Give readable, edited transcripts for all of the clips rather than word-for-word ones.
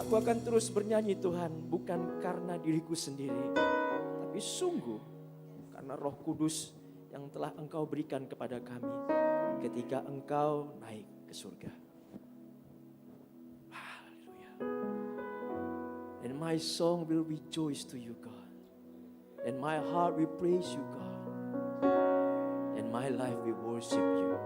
Aku akan terus bernyanyi Tuhan, bukan karena diriku sendiri, tapi sungguh karena Roh Kudus yang telah Engkau berikan kepada kami ketika Engkau naik ke surga. Haleluya. And my song will rejoice to you, God. And my heart will praise you, God. And my life will worship you.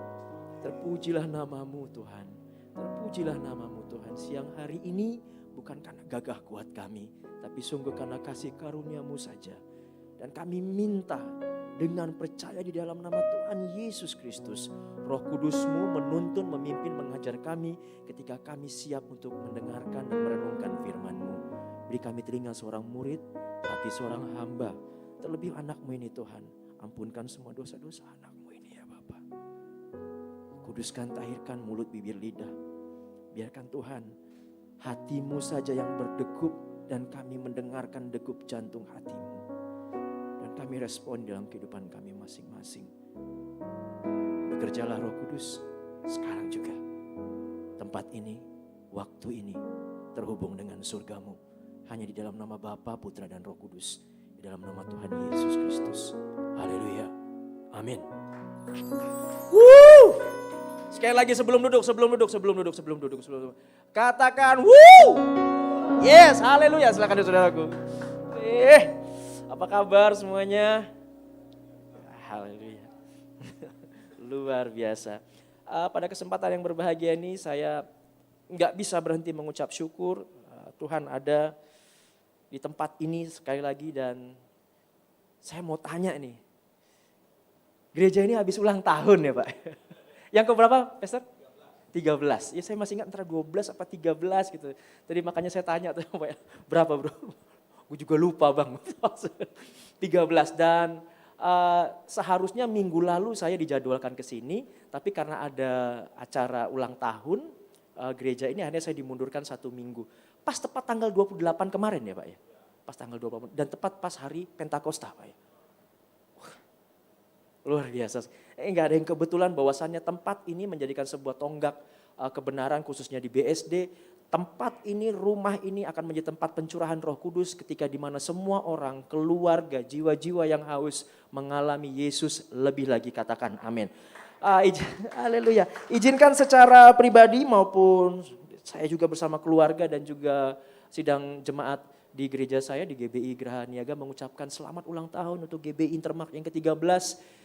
Terpujilah namamu Tuhan. Terpujilah namamu Tuhan. Siang hari ini bukan karena gagah kuat kami, tapi sungguh karena kasih karunia-Mu saja. Dan kami minta dengan percaya di dalam nama Tuhan Yesus Kristus, Roh Kudus-Mu menuntun, memimpin, mengajar kami ketika kami siap untuk mendengarkan dan merenungkan firman-Mu. Beri kami telinga seorang murid, hati seorang hamba, terlebih anak-Mu ini Tuhan. Ampunkan semua dosa-dosa anak-Mu ini ya Bapa. Kuduskan, tahirkan mulut, bibir, lidah. Biarkan Tuhan hati-Mu saja yang berdegup dan kami mendengarkan degup jantung hati-Mu. Dan kami respon dalam kehidupan kami masing-masing. Bekerjalah Roh Kudus sekarang juga. Tempat ini, waktu ini terhubung dengan surga-Mu. Hanya di dalam nama Bapa, Putra dan Roh Kudus. Di dalam nama Tuhan Yesus Kristus. Haleluya. Amin. Woo! Sekali lagi sebelum duduk. Katakan woo! Yes, haleluya. Silakan saudaraku. Apa kabar semuanya? Haleluya. Luar biasa. Pada kesempatan yang berbahagia ini saya nggak bisa berhenti mengucap syukur. Tuhan ada di tempat ini sekali lagi dan saya mau tanya nih. Gereja ini habis ulang tahun ya Pak? Yang keberapa, Pastor? 13. Ya saya masih ingat antara 12 apa 13 gitu. Tadi makanya saya tanya tuh, berapa bro? Gue juga lupa bang. 13 dan seharusnya minggu lalu saya dijadwalkan ke sini. Tapi karena ada acara ulang tahun gereja ini akhirnya saya dimundurkan 1 minggu. Pas tepat tanggal 28 kemarin ya Pak ya? Pas tanggal 28 dan tepat pas hari Pentakosta Pak ya? Luar biasa. Enggak ada yang kebetulan bahwasannya tempat ini menjadikan sebuah tonggak kebenaran khususnya di BSD. Tempat ini, rumah ini akan menjadi tempat pencurahan Roh Kudus ketika di mana semua orang, keluarga, jiwa-jiwa yang haus mengalami Yesus lebih lagi, katakan amin. Haleluya. Izinkan secara pribadi maupun saya juga bersama keluarga dan juga sidang jemaat di gereja saya di GBI Geraha Niaga mengucapkan selamat ulang tahun untuk GBI Intermark yang ke-13.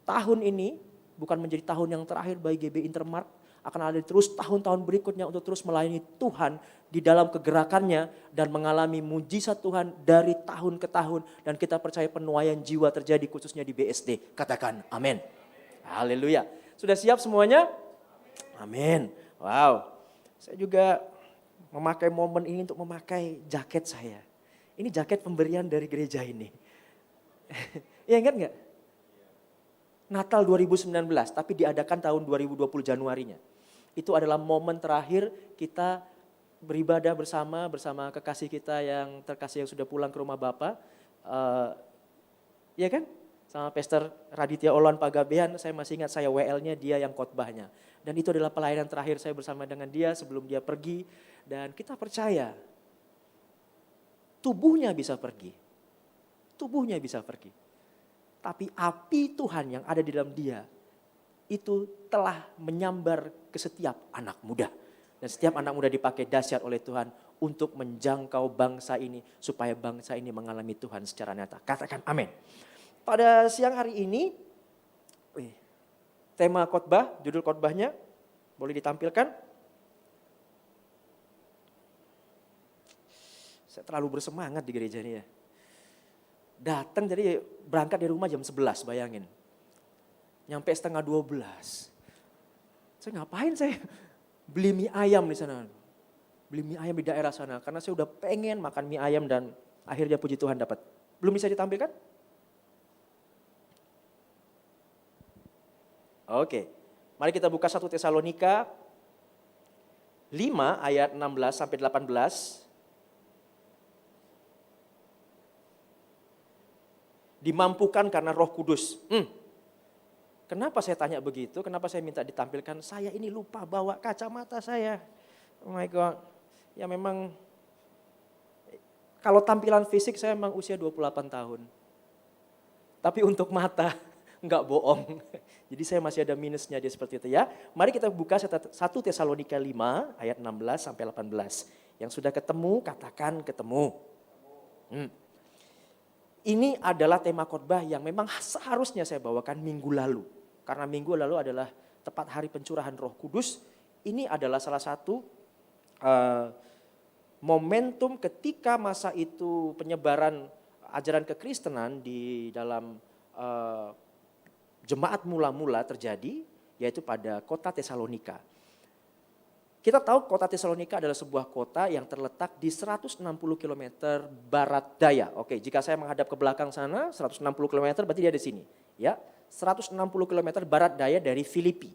Tahun ini bukan menjadi tahun yang terakhir bagi GBI Intermark, akan ada terus tahun-tahun berikutnya untuk terus melayani Tuhan di dalam kegerakannya dan mengalami mujizat Tuhan dari tahun ke tahun. Dan kita percaya penuaian jiwa terjadi khususnya di BSD. Katakan amin. Haleluya. Sudah siap semuanya? Amin. Wow. Saya juga memakai momen ini untuk memakai jaket saya. Ini jaket pemberian dari gereja ini. Ya ingat gak? Natal 2019 tapi diadakan tahun 2020 Januarinya. Itu adalah momen terakhir kita beribadah bersama kekasih kita yang terkasih yang sudah pulang ke rumah Bapa. Iya kan? Sama Pastor Raditya Olon Pagabean, saya masih ingat saya WL-nya dia yang khotbahnya. Dan itu adalah pelayanan terakhir saya bersama dengan dia sebelum dia pergi. Dan kita percaya tubuhnya bisa pergi. Tubuhnya bisa pergi. Tapi api Tuhan yang ada di dalam dia itu telah menyambar ke setiap anak muda. Dan setiap anak muda dipakai dahsyat oleh Tuhan untuk menjangkau bangsa ini. Supaya bangsa ini mengalami Tuhan secara nyata. Katakan amin. Pada siang hari ini, tema khotbah, judul khotbahnya boleh ditampilkan. Saya terlalu bersemangat di gereja ini ya. Datang jadi berangkat dari rumah jam 11 bayangin. Nyampe setengah 12. Saya ngapain saya? Beli mie ayam di sana. Beli mie ayam di daerah sana. Karena saya udah pengen makan mie ayam dan akhirnya puji Tuhan dapat. Belum bisa ditampilkan? Oke. Mari kita buka 1 Tesalonika 5 ayat 16 sampai 18. Dimampukan karena Roh Kudus. Kenapa saya tanya begitu? Kenapa saya minta ditampilkan? Saya ini lupa bawa kacamata saya. Oh my God. Ya memang Kalau tampilan fisik saya memang usia 28 tahun. Tapi untuk mata enggak bohong. Jadi saya masih ada minusnya dia seperti itu ya. Mari kita buka 1 Tesalonika 5 ayat 16 sampai 18. Yang sudah ketemu katakan ketemu. Ini adalah tema khotbah yang memang seharusnya saya bawakan minggu lalu. Karena minggu lalu adalah tepat hari pencurahan Roh Kudus. Ini adalah salah satu momentum ketika masa itu penyebaran ajaran kekristenan di dalam jemaat mula-mula terjadi, yaitu pada kota Tesalonika. Kita tahu kota Tesalonika adalah sebuah kota yang terletak di 160 km barat daya. Oke, jika saya menghadap ke belakang sana, 160 km berarti dia di sini. Ya, 160 km barat daya dari Filipi.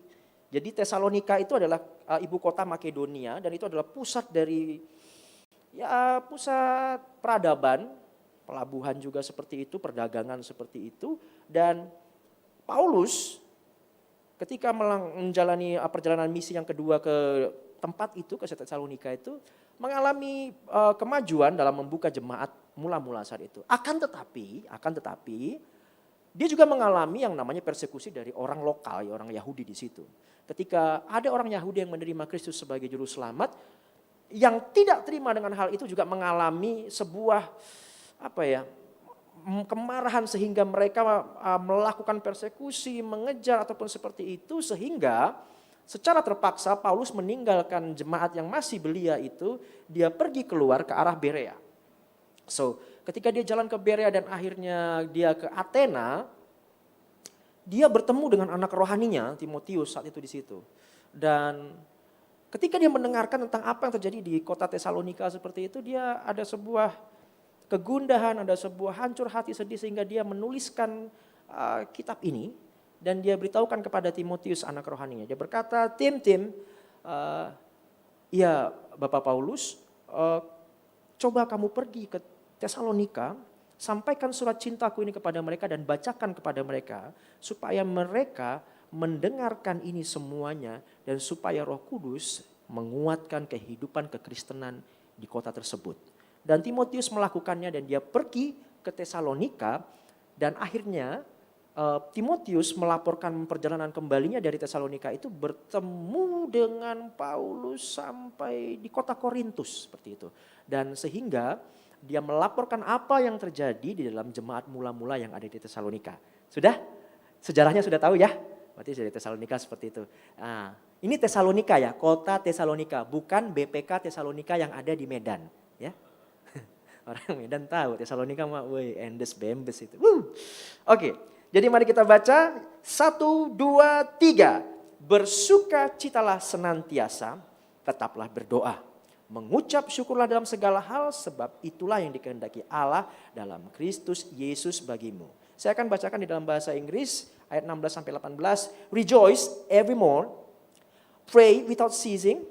Jadi Tesalonika itu adalah ibu kota Makedonia dan itu adalah pusat dari pusat peradaban, pelabuhan juga seperti itu, perdagangan seperti itu. Dan Paulus ketika menjalani perjalanan misi yang kedua ke tempat itu, ke Tesalonika itu, mengalami kemajuan dalam membuka jemaat mula-mula saat itu. Akan tetapi, dia juga mengalami yang namanya persekusi dari orang lokal, orang Yahudi di situ. Ketika ada orang Yahudi yang menerima Kristus sebagai juru selamat, yang tidak terima dengan hal itu juga mengalami sebuah kemarahan sehingga mereka melakukan persekusi, mengejar ataupun seperti itu, sehingga secara terpaksa Paulus meninggalkan jemaat yang masih belia itu, dia pergi keluar ke arah Berea. So, ketika dia jalan ke Berea dan akhirnya dia ke Athena, dia bertemu dengan anak rohaninya Timotius saat itu di situ. Dan ketika dia mendengarkan tentang apa yang terjadi di kota Tesalonika seperti itu, dia ada sebuah kegundahan, ada sebuah hancur hati sedih sehingga dia menuliskan kitab ini dan dia beritahukan kepada Timotius anak rohaninya. Dia berkata, Tim, ya Bapak Paulus, coba kamu pergi ke Tesalonika, sampaikan surat cintaku ini kepada mereka dan bacakan kepada mereka supaya mereka mendengarkan ini semuanya dan supaya Roh Kudus menguatkan kehidupan kekristenan di kota tersebut. Dan Timotius melakukannya dan dia pergi ke Tesalonika dan akhirnya Timotius melaporkan perjalanan kembalinya dari Tesalonika itu bertemu dengan Paulus sampai di kota Korintus seperti itu. Dan sehingga dia melaporkan apa yang terjadi di dalam jemaat mula-mula yang ada di Tesalonika. Sudah? Sejarahnya sudah tahu ya? Berarti dari Tesalonika seperti itu. Nah, ini Tesalonika ya, kota Tesalonika, bukan BPK Tesalonika yang ada di Medan. Ya. Orang Medan tahu Tesalonika mah endes bembes itu. Oke, jadi mari kita baca 1, 2, 3. Bersukacitalah senantiasa, tetaplah berdoa. Mengucap syukurlah dalam segala hal sebab itulah yang dikehendaki Allah dalam Kristus Yesus bagimu. Saya akan bacakan di dalam bahasa Inggris ayat 16 sampai 18. Rejoice evermore, pray without ceasing,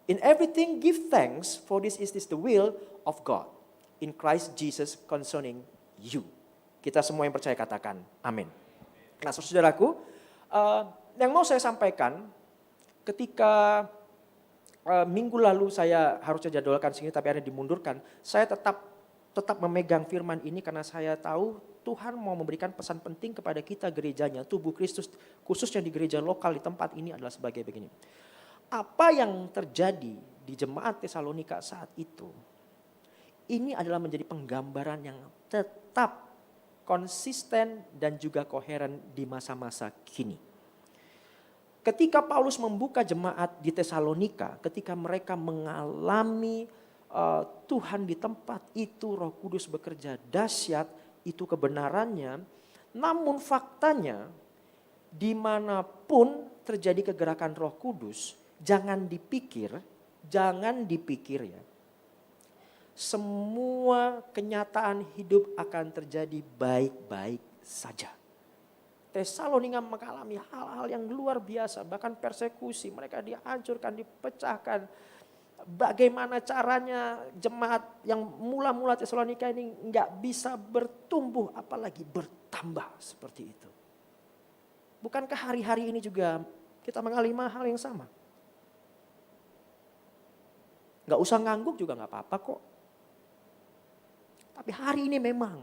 in everything give thanks for this is the will of God in Christ Jesus concerning you. Kita semua yang percaya katakan amin. Nah saudaraku, yang mau saya sampaikan ketika minggu lalu saya harusnya jadwalkan sini tapi akhirnya dimundurkan. Saya tetap memegang firman ini karena saya tahu Tuhan mau memberikan pesan penting kepada kita gerejanya, tubuh Kristus khususnya di gereja lokal di tempat ini adalah sebagai begini. Apa yang terjadi di jemaat Tesalonika saat itu, ini adalah menjadi penggambaran yang tetap konsisten dan juga koheren di masa-masa kini. Ketika Paulus membuka jemaat di Tesalonika, ketika mereka mengalami Tuhan di tempat itu, Roh Kudus bekerja dahsyat, itu kebenarannya. Namun faktanya, dimanapun terjadi kegerakan Roh Kudus, jangan dipikir ya, semua kenyataan hidup akan terjadi baik-baik saja. Tesalonika mengalami hal-hal yang luar biasa, bahkan persekusi, mereka dihancurkan, dipecahkan. Bagaimana caranya jemaat yang mula-mula Tesalonika ini nggak bisa bertumbuh, apalagi bertambah seperti itu. Bukankah hari-hari ini juga kita mengalami hal yang sama? Nggak usah ngangguk juga nggak apa-apa kok. Tapi hari ini memang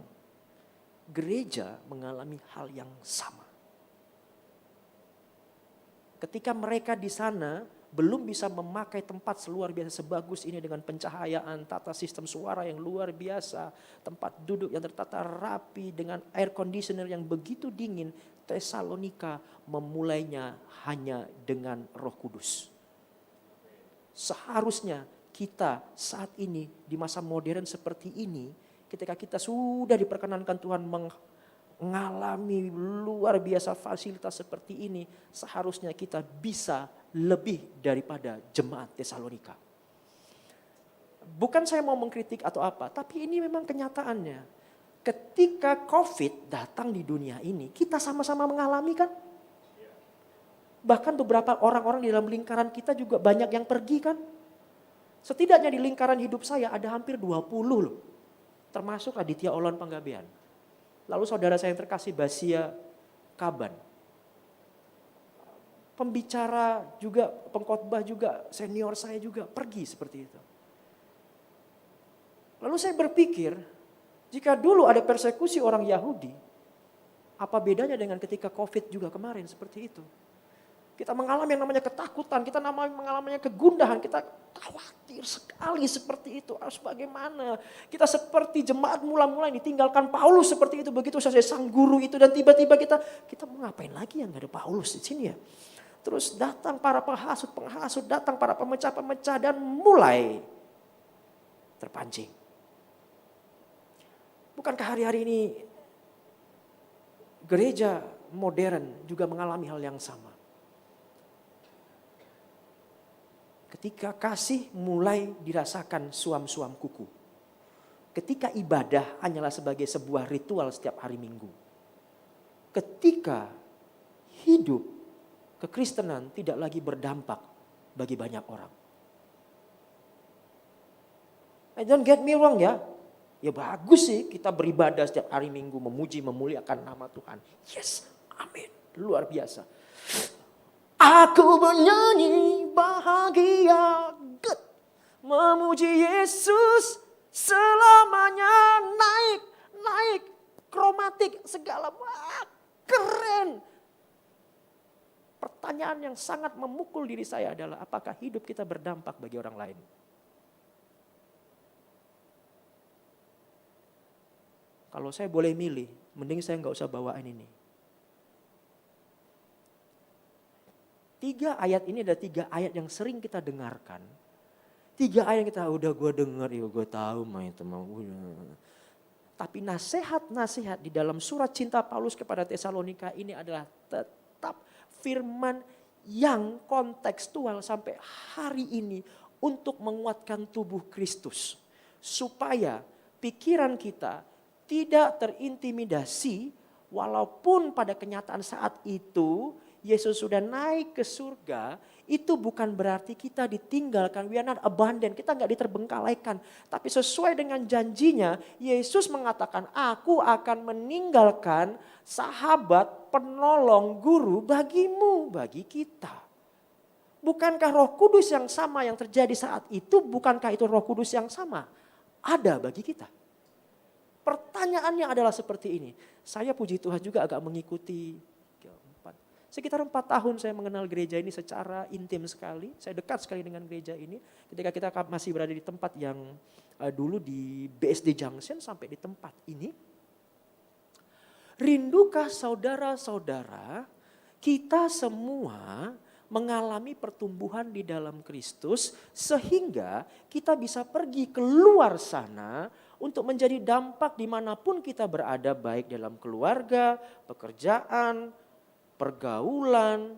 gereja mengalami hal yang sama. Ketika mereka di sana belum bisa memakai tempat seluar biasa sebagus ini dengan pencahayaan, tata sistem suara yang luar biasa, tempat duduk yang tertata rapi dengan air conditioner yang begitu dingin, Tesalonika memulainya hanya dengan Roh Kudus. Seharusnya kita saat ini di masa modern seperti ini, ketika kita sudah diperkenankan Tuhan mengalami luar biasa fasilitas seperti ini, seharusnya kita bisa lebih daripada jemaat Tesalonika. Bukan saya mau mengkritik atau apa, tapi ini memang kenyataannya. Ketika COVID datang di dunia ini, kita sama-sama mengalami kan? Bahkan beberapa orang-orang di dalam lingkaran kita juga banyak yang pergi kan? Setidaknya di lingkaran hidup saya ada hampir 20 loh. Termasuk Aditya Olon Panggabean. Lalu saudara saya yang terkasih Basia Kaban. Pembicara juga, pengkhotbah juga, senior saya juga pergi seperti itu. Lalu saya berpikir, jika dulu ada persekusi orang Yahudi, apa bedanya dengan ketika COVID juga kemarin seperti itu? Kita mengalami yang namanya ketakutan, kita mengalami kegundahan, kita khawatir sekali seperti itu. Harus bagaimana? Kita seperti jemaat mula-mula yang ditinggalkan Paulus seperti itu. Begitu selesai sang guru itu dan tiba-tiba kita mau ngapain lagi yang gak ada Paulus di sini ya. Terus datang para penghasut, datang para pemecah-pemecah dan mulai terpancing. Bukankah hari-hari ini gereja modern juga mengalami hal yang sama? Ketika kasih mulai dirasakan suam-suam kuku. Ketika ibadah hanyalah sebagai sebuah ritual setiap hari Minggu. Ketika hidup kekristenan tidak lagi berdampak bagi banyak orang. Don't get me wrong ya. Ya bagus sih kita beribadah setiap hari Minggu. Memuji, memuliakan nama Tuhan. Yes, amin. Luar biasa. Aku bernyanyi bahagia, good. Memuji Yesus selamanya, naik, kromatik segala, keren. Pertanyaan yang sangat memukul diri saya adalah apakah hidup kita berdampak bagi orang lain? Kalau saya boleh milih, mending saya nggak usah bawain ini. 3 ayat ini ada 3 ayat yang sering kita dengarkan. 3 ayat yang kita udah gue denger, ya gue tahu mah itu mah. Tapi nasihat-nasihat di dalam surat cinta Paulus kepada Tesalonika ini adalah tetap firman yang kontekstual sampai hari ini untuk menguatkan tubuh Kristus. Supaya pikiran kita tidak terintimidasi walaupun pada kenyataan saat itu Yesus sudah naik ke surga, itu bukan berarti kita ditinggalkan, we are not abandoned, kita gak diterbengkalaikan. Tapi sesuai dengan janjinya, Yesus mengatakan, aku akan meninggalkan sahabat, penolong, guru bagimu, bagi kita. Bukankah Roh Kudus yang sama yang terjadi saat itu, bukankah itu Roh Kudus yang sama? Ada bagi kita. Pertanyaannya adalah seperti ini, saya puji Tuhan juga agak mengikuti sekitar 4 tahun saya mengenal gereja ini secara intim sekali. Saya dekat sekali dengan gereja ini. Ketika kita masih berada di tempat yang dulu di BSD Junction sampai di tempat ini. Rindukah saudara-saudara kita semua mengalami pertumbuhan di dalam Kristus sehingga kita bisa pergi keluar sana untuk menjadi dampak dimanapun kita berada, baik dalam keluarga, pekerjaan, pergaulan,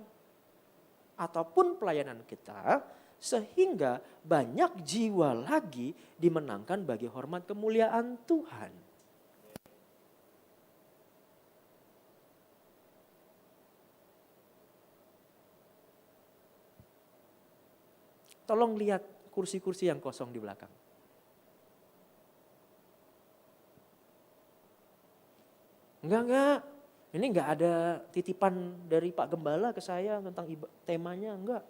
ataupun pelayanan kita, sehingga banyak jiwa lagi dimenangkan bagi hormat kemuliaan Tuhan. Tolong lihat kursi-kursi yang kosong di belakang. Enggak. Ini enggak ada titipan dari Pak Gembala ke saya tentang temanya, enggak.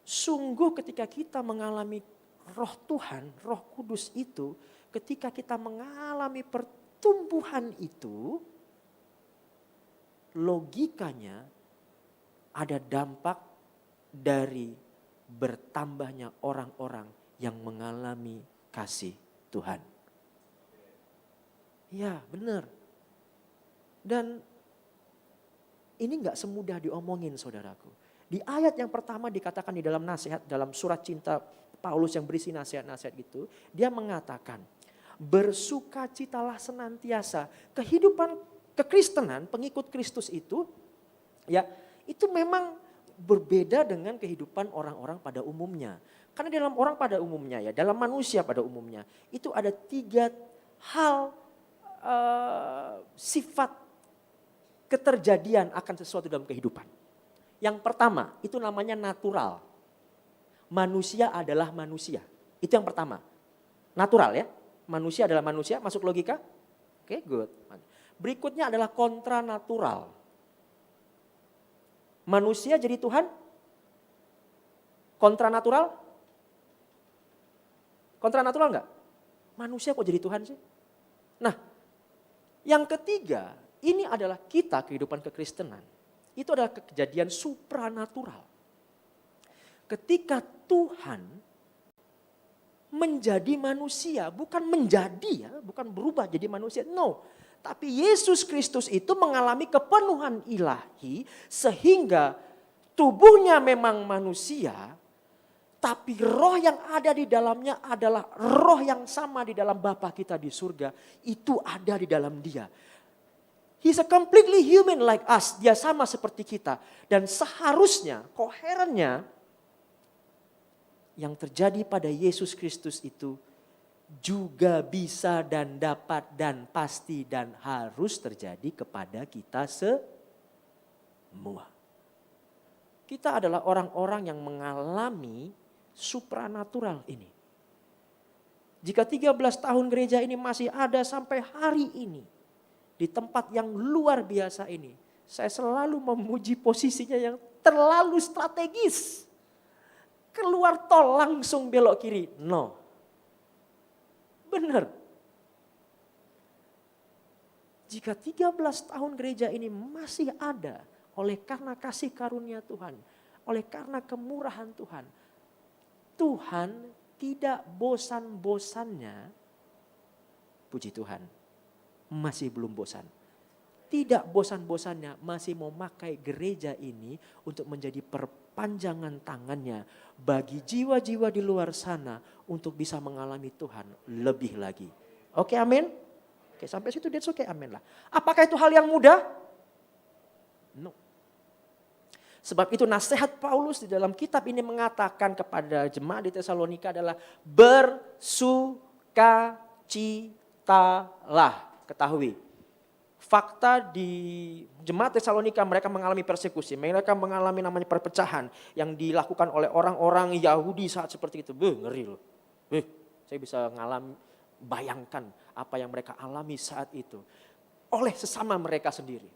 Sungguh ketika kita mengalami Roh Tuhan, Roh Kudus itu ketika kita mengalami pertumbuhan itu, logikanya ada dampak dari bertambahnya orang-orang yang mengalami kasih Tuhan. Ya, benar. Dan ini gak semudah diomongin, saudaraku. Di ayat yang pertama dikatakan di dalam nasihat, dalam surat cinta Paulus yang berisi nasihat-nasihat itu, dia mengatakan, bersukacitalah senantiasa. Kehidupan kekristenan, pengikut Kristus itu, ya itu memang berbeda dengan kehidupan orang-orang pada umumnya. Karena dalam orang pada umumnya, ya dalam manusia pada umumnya, itu ada 3 hal sifat keterjadian akan sesuatu dalam kehidupan. Yang pertama, itu namanya natural. Manusia adalah manusia. Itu yang pertama. Natural ya. Manusia adalah manusia, masuk logika? Oke, good. Berikutnya adalah kontranatural. Manusia jadi Tuhan? Kontranatural? Kontranatural enggak? Manusia kok jadi Tuhan sih? Nah, yang ketiga, ini adalah kita kehidupan kekristenan. Itu adalah kejadian supranatural. Ketika Tuhan menjadi manusia, bukan menjadi ya, bukan berubah jadi manusia, no. Tapi Yesus Kristus itu mengalami kepenuhan ilahi sehingga tubuhnya memang manusia, tapi roh yang ada di dalamnya adalah roh yang sama di dalam Bapa kita di surga. Itu ada di dalam dia. He's a completely human like us. Dia sama seperti kita. Dan seharusnya, koherennya, yang terjadi pada Yesus Kristus itu juga bisa dan dapat dan pasti dan harus terjadi kepada kita semua. Kita adalah orang-orang yang mengalami supranatural ini. Jika 13 tahun gereja ini masih ada sampai hari ini, di tempat yang luar biasa ini, saya selalu memuji posisinya yang terlalu strategis. Keluar tol langsung belok kiri. No. Benar. Jika 13 tahun gereja ini masih ada oleh karena kasih karunia Tuhan, oleh karena kemurahan Tuhan, Tuhan tidak bosan-bosannya, puji Tuhan, masih belum bosan. Tidak bosan-bosannya masih mau memakai gereja ini untuk menjadi perpanjangan tangannya bagi jiwa-jiwa di luar sana untuk bisa mengalami Tuhan lebih lagi. Oke, amin? Oke, sampai situ that's okay, amin lah. Apakah itu hal yang mudah? No. Sebab itu nasihat Paulus di dalam kitab ini mengatakan kepada jemaat di Tesalonika adalah bersukacitalah. Ketahui, fakta di jemaat Tesalonika mereka mengalami persekusi, mereka mengalami namanya perpecahan yang dilakukan oleh orang-orang Yahudi saat seperti itu. Ngeri loh. Saya bisa bayangkan apa yang mereka alami saat itu oleh sesama mereka sendiri.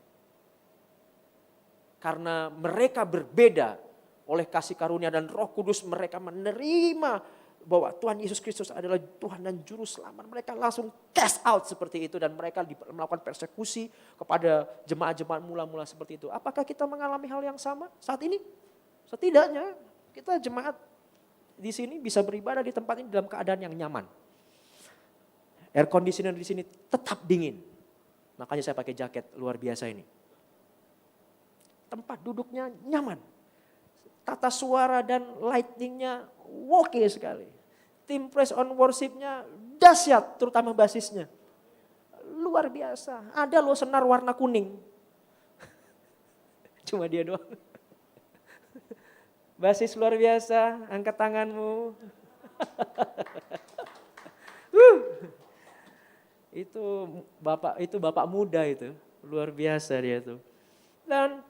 Karena mereka berbeda oleh kasih karunia dan Roh Kudus, mereka menerima bahwa Tuhan Yesus Kristus adalah Tuhan dan Juru Selamat. Mereka langsung cast out seperti itu dan mereka melakukan persekusi kepada jemaat-jemaat mula-mula seperti itu. Apakah kita mengalami hal yang sama saat ini? Setidaknya kita jemaat di sini bisa beribadah di tempat ini dalam keadaan yang nyaman. Air conditioner di sini tetap dingin. Makanya saya pakai jaket luar biasa ini. Tempat duduknya nyaman. Tata suara dan lightingnya oke sekali. Tim praise on worshipnya dahsyat, terutama basisnya. Luar biasa. Ada loh senar warna kuning. Cuma dia doang. Basis luar biasa, angkat tanganmu. Itu bapak muda itu, luar biasa dia tuh. Dan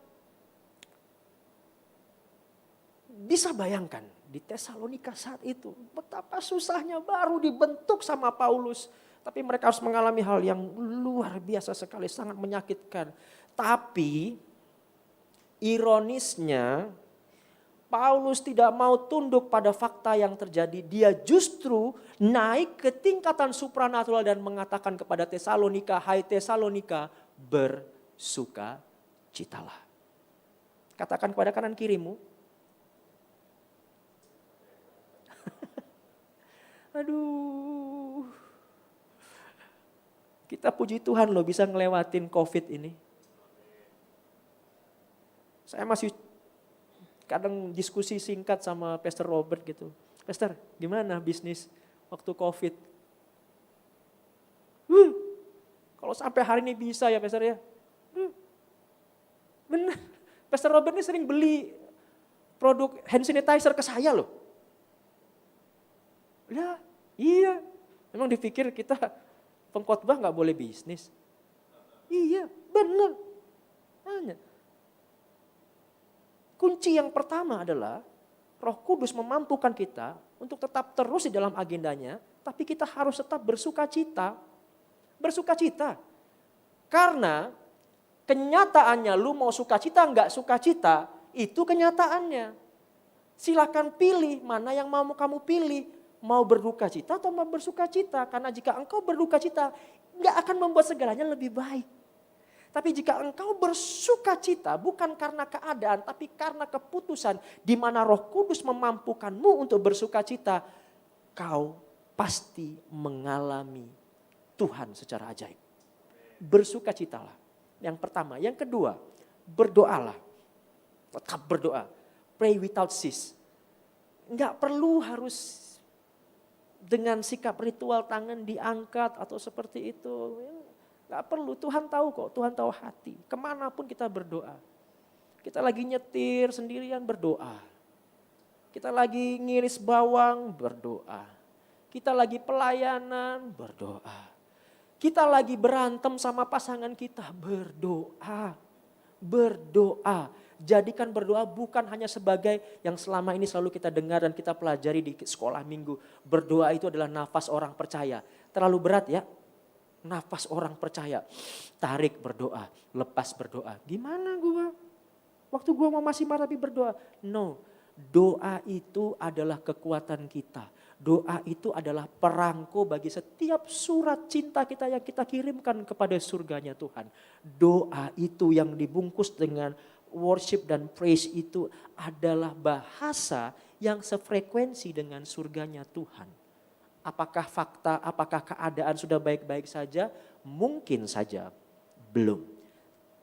bisa bayangkan di Tesalonika saat itu betapa susahnya baru dibentuk sama Paulus. Tapi mereka harus mengalami hal yang luar biasa sekali, sangat menyakitkan. Tapi ironisnya Paulus tidak mau tunduk pada fakta yang terjadi. Dia justru naik ke tingkatan supranatural dan mengatakan kepada Tesalonika, hai Tesalonika, bersukacitalah. Katakan kepada kanan kirimu. Aduh. Kita puji Tuhan loh bisa ngelewatin COVID ini. Saya masih kadang diskusi singkat sama Pastor Robert gitu. Pastor, gimana bisnis waktu COVID? Kalau sampai hari ini bisa ya Pastor ya. Benar. Pastor Robert ini sering beli produk hand sanitizer ke saya loh. Ya, iya. Memang dipikir kita pengkhotbah nggak boleh bisnis. Iya, benar. Hanya. Kunci yang pertama adalah Roh Kudus memampukan kita untuk tetap terus di dalam agendanya, tapi kita harus tetap bersukacita. Bersukacita. Karena kenyataannya lu mau sukacita enggak sukacita, itu kenyataannya. Silakan pilih mana yang mau kamu pilih. Mau berduka cita atau mau bersuka cita. Karena jika engkau berduka cita, enggak akan membuat segalanya lebih baik. Tapi jika engkau bersuka cita bukan karena keadaan tapi karena keputusan di mana Roh Kudus memampukanmu untuk bersuka cita, kau pasti mengalami Tuhan secara ajaib. Bersukacitalah. Yang pertama, yang kedua, berdoalah. Tetap berdoa. Pray without cease. Enggak perlu harus dengan sikap ritual tangan diangkat atau seperti itu. Gak perlu, Tuhan tahu kok, Tuhan tahu hati. Kemanapun kita berdoa. Kita lagi nyetir sendirian berdoa. Kita lagi ngiris bawang berdoa. Kita lagi pelayanan berdoa. Kita lagi berantem sama pasangan kita berdoa. Berdoa. Jadikan berdoa bukan hanya sebagai yang selama ini selalu kita dengar dan kita pelajari di sekolah minggu. Berdoa itu adalah nafas orang percaya. Terlalu berat ya. Nafas orang percaya, tarik berdoa, lepas berdoa. Gimana gua? Waktu gua mau masih marah tapi berdoa. No, doa itu adalah kekuatan kita. Doa itu adalah perangko bagi setiap surat cinta kita yang kita kirimkan kepada surganya Tuhan. Doa itu yang dibungkus dengan worship dan praise itu adalah bahasa yang sefrekuensi dengan surganya Tuhan. Apakah fakta, apakah keadaan sudah baik-baik saja? Mungkin saja belum.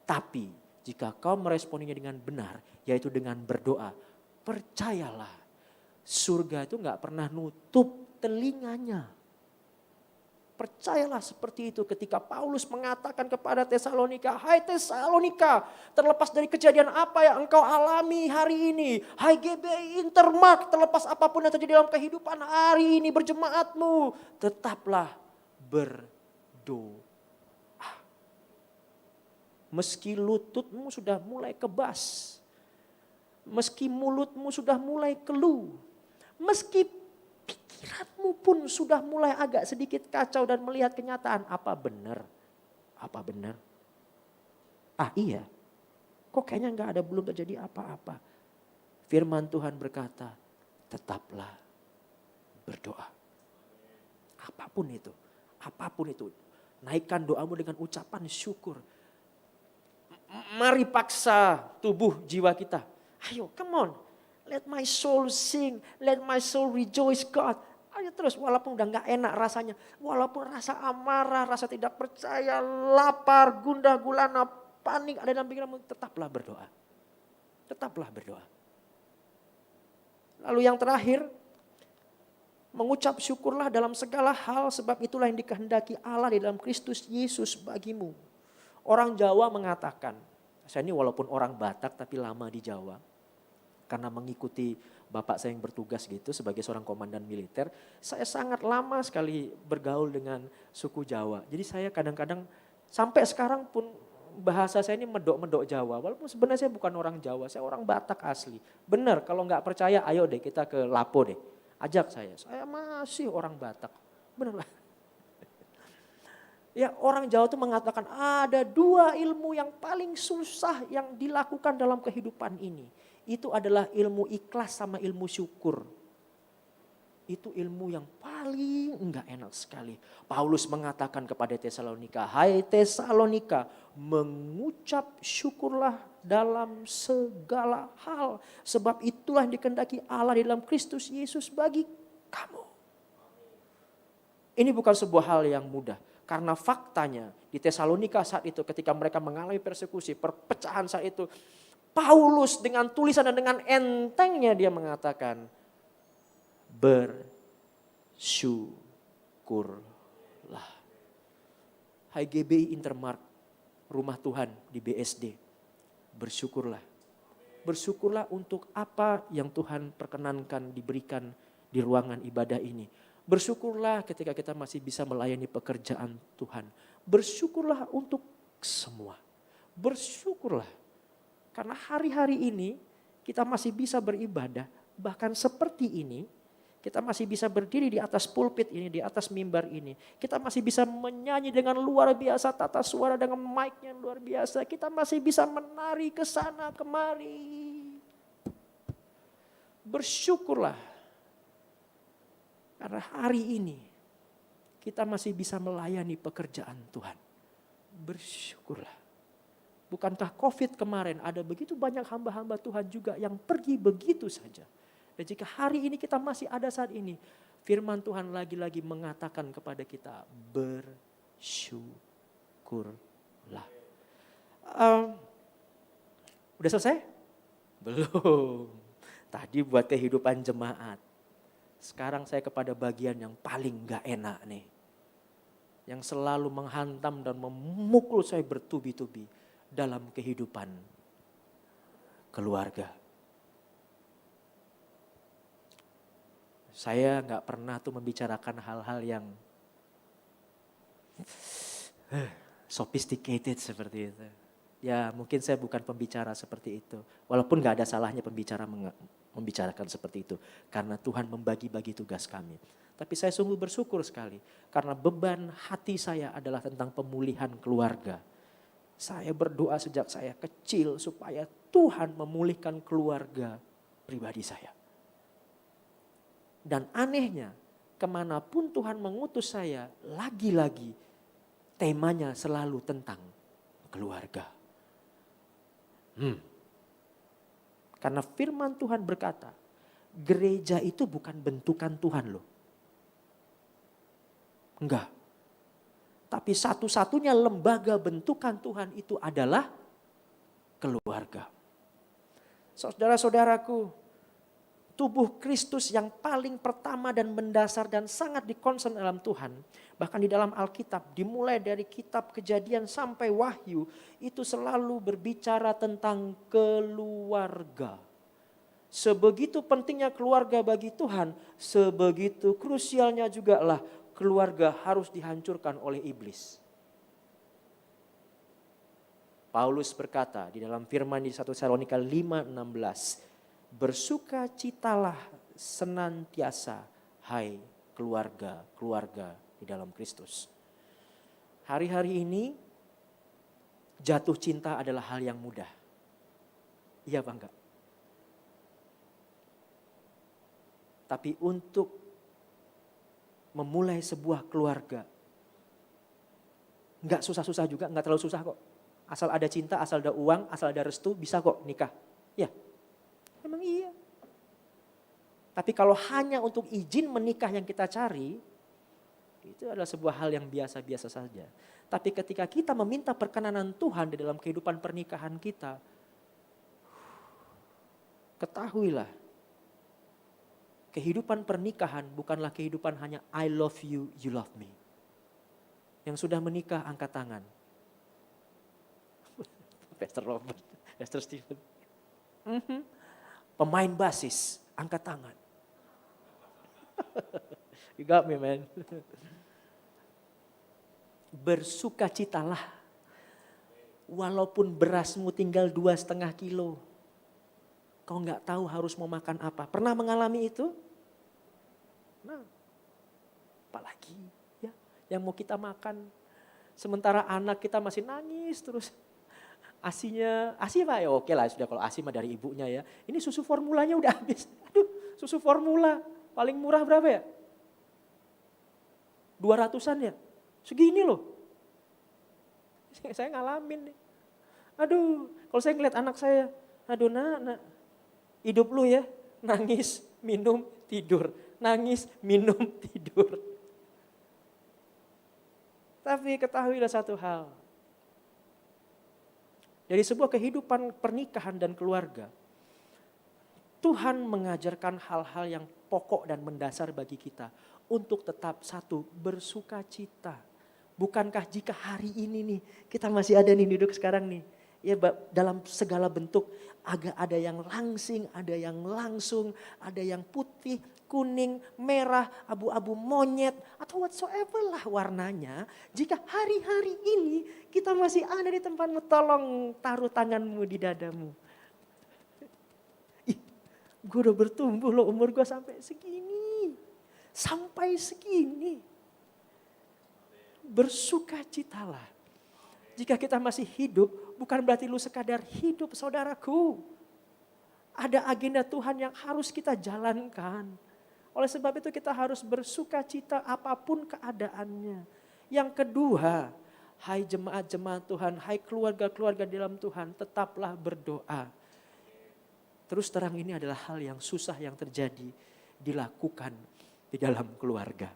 Tapi jika kau meresponinya dengan benar, yaitu dengan berdoa, percayalah surga itu gak pernah nutup telinganya. Percayalah seperti itu ketika Paulus mengatakan kepada Tesalonika, hai Tesalonika, terlepas dari kejadian apa yang engkau alami hari ini, hai GBI Intermark, terlepas apapun yang terjadi dalam kehidupan hari ini berjemaatmu, tetaplah berdoa. Meski lututmu sudah mulai kebas, meski mulutmu sudah mulai keluh, meski pikiranmu pun sudah mulai agak sedikit kacau dan melihat kenyataan. Apa benar? Apa benar? Ah iya, kok kayaknya belum terjadi apa-apa. Firman Tuhan berkata, tetaplah berdoa. Apapun itu, apapun itu. Naikkan doamu dengan ucapan syukur. Mari paksa tubuh jiwa kita. Ayo, come on. Let my soul sing, let my soul rejoice God. Ayo terus walaupun udah gak enak rasanya. Walaupun rasa amarah, rasa tidak percaya, lapar, gundah gulana, panik ada dalam pikiranmu. Tetaplah berdoa. Tetaplah berdoa. Lalu yang terakhir, mengucap syukurlah dalam segala hal sebab itulah yang dikehendaki Allah di dalam Kristus Yesus bagimu. Orang Jawa mengatakan, saya ini walaupun orang Batak tapi lama di Jawa. Karena mengikuti bapak saya yang bertugas gitu sebagai seorang komandan militer. Saya sangat lama sekali bergaul dengan suku Jawa. Jadi saya kadang-kadang sampai sekarang pun bahasa saya ini medok-medok Jawa. Walaupun sebenarnya saya bukan orang Jawa, saya orang Batak asli. Benar kalau nggak percaya ayo deh kita ke Lapo deh. Ajak saya masih orang Batak. Benar lah. Ya orang Jawa itu mengatakan ada dua ilmu yang paling susah yang dilakukan dalam kehidupan ini. itu adalah ilmu ikhlas sama ilmu syukur. Itu ilmu yang paling enggak enak sekali. Paulus mengatakan kepada Tesalonika, hai Tesalonika, mengucap syukurlah dalam segala hal. Sebab itulah yang dikehendaki Allah di dalam Kristus Yesus bagi kamu. Ini bukan sebuah hal yang mudah. Karena faktanya di Tesalonika saat itu ketika mereka mengalami persekusi, perpecahan saat itu. Paulus dengan tulisan dan dengan entengnya dia mengatakan, bersyukurlah. Hai GBI Intermark, rumah Tuhan di BSD, bersyukurlah. Bersyukurlah untuk apa yang Tuhan perkenankan diberikan di ruangan ibadah ini. Bersyukurlah ketika kita masih bisa melayani pekerjaan Tuhan. Bersyukurlah untuk semua. Bersyukurlah. Karena hari-hari ini kita masih bisa beribadah, bahkan seperti ini, kita masih bisa berdiri di atas pulpit ini, di atas mimbar ini. Kita masih bisa menyanyi dengan luar biasa, tata suara dengan mic yang luar biasa. Kita masih bisa menari ke sana kemari. Bersyukurlah. Karena hari ini kita masih bisa melayani pekerjaan Tuhan. Bersyukurlah. Bukankah COVID kemarin ada begitu banyak hamba-hamba Tuhan juga yang pergi begitu saja. Dan jika hari ini kita masih ada saat ini, firman Tuhan lagi-lagi mengatakan kepada kita, bersyukurlah. Udah selesai? Belum. Tadi buat kehidupan jemaat. Sekarang saya kepada bagian yang paling gak enak nih. Yang selalu menghantam dan memukul saya bertubi-tubi dalam kehidupan keluarga. Saya gak pernah tuh membicarakan hal-hal yang sophisticated seperti itu. Ya mungkin saya bukan pembicara seperti itu. Walaupun gak ada salahnya pembicara membicarakan seperti itu. Karena Tuhan membagi-bagi tugas kami. Tapi saya sungguh bersyukur sekali. Karena beban hati saya adalah tentang pemulihan keluarga. Saya berdoa sejak saya kecil supaya Tuhan memulihkan keluarga pribadi saya. Dan anehnya, kemanapun Tuhan mengutus saya, lagi-lagi temanya selalu tentang keluarga. Karena firman Tuhan berkata, gereja itu bukan bentukan Tuhan loh. Enggak. Tapi satu-satunya lembaga bentukan Tuhan itu adalah keluarga. Saudara-saudaraku, tubuh Kristus yang paling pertama dan mendasar dan sangat dikonsen dalam Tuhan. Bahkan di dalam Alkitab, dimulai dari kitab Kejadian sampai Wahyu, itu selalu berbicara tentang keluarga. Sebegitu pentingnya keluarga bagi Tuhan, sebegitu krusialnya juga lah keluarga harus dihancurkan oleh iblis. Paulus berkata di dalam firman di 1 Tesalonika 5:16, bersukacitalah senantiasa hai keluarga-keluarga di dalam Kristus. Hari-hari ini jatuh cinta adalah hal yang mudah. Iya apa enggak? Tapi untuk memulai sebuah keluarga, enggak susah-susah juga, enggak terlalu susah kok. Asal ada cinta, asal ada uang, asal ada restu, bisa kok nikah. Ya, memang iya. Tapi kalau hanya untuk izin menikah yang kita cari, itu adalah sebuah hal yang biasa-biasa saja. Tapi ketika kita meminta perkenanan Tuhan di dalam kehidupan pernikahan kita, ketahuilah, kehidupan pernikahan bukanlah kehidupan hanya I love you, you love me. Yang sudah menikah angkat tangan. Pastor Robert, Pastor Stephen. Pemain basis, angkat tangan. You got me, man. Bersukacitalah. Walaupun berasmu tinggal 2,5 kilo. Kau gak tahu harus mau makan apa. Pernah mengalami itu? Nah, apalagi ya yang mau kita makan. Sementara anak kita masih nangis terus. ASI Pak, ya oke lah sudah kalau ASI mah dari ibunya ya. Ini susu formulanya udah habis. Aduh, susu formula paling murah berapa ya? 200-an ya? Segini loh. Saya ngalamin nih. Aduh, kalau saya ngeliat anak saya, aduh nak, hidup lu ya, nangis, minum, tidur. Nangis, minum, tidur. Tapi ketahuilah satu hal. Dari sebuah kehidupan pernikahan dan keluarga, Tuhan mengajarkan hal-hal yang pokok dan mendasar bagi kita untuk tetap satu, bersuka cita. Bukankah jika hari ini nih kita masih ada nih duduk sekarang nih, ya dalam segala bentuk, agak ada yang langsing, ada yang langsung, ada yang putih, kuning, merah, abu-abu monyet, atau whatsoever lah warnanya. Jika hari-hari ini kita masih ada di tempatmu, tolong taruh tanganmu di dadamu. Ih, gue udah bertumbuh loh, umur gue sampai segini. Sampai segini. Bersukacitalah. Jika kita masih hidup, bukan berarti lu sekadar hidup saudaraku. Ada agenda Tuhan yang harus kita jalankan. Oleh sebab itu kita harus bersukacita apapun keadaannya. Yang kedua, hai jemaat-jemaat Tuhan, hai keluarga-keluarga dalam Tuhan, tetaplah berdoa. Terus terang ini adalah hal yang susah yang terjadi, dilakukan di dalam keluarga.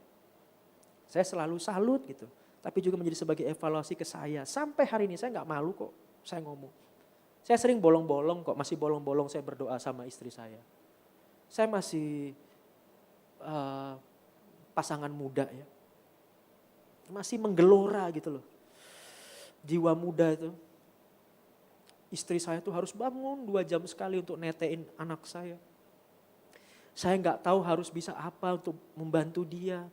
Saya selalu salut gitu. Tapi juga menjadi sebagai evaluasi ke saya. Sampai hari ini saya gak malu kok saya ngomong. Saya sering bolong-bolong kok, masih bolong-bolong saya berdoa sama istri saya. Saya masih pasangan muda ya. Masih menggelora gitu loh. Jiwa muda itu. Istri saya tuh harus bangun 2 jam sekali untuk netein anak saya. Saya gak tahu harus bisa apa untuk membantu dia.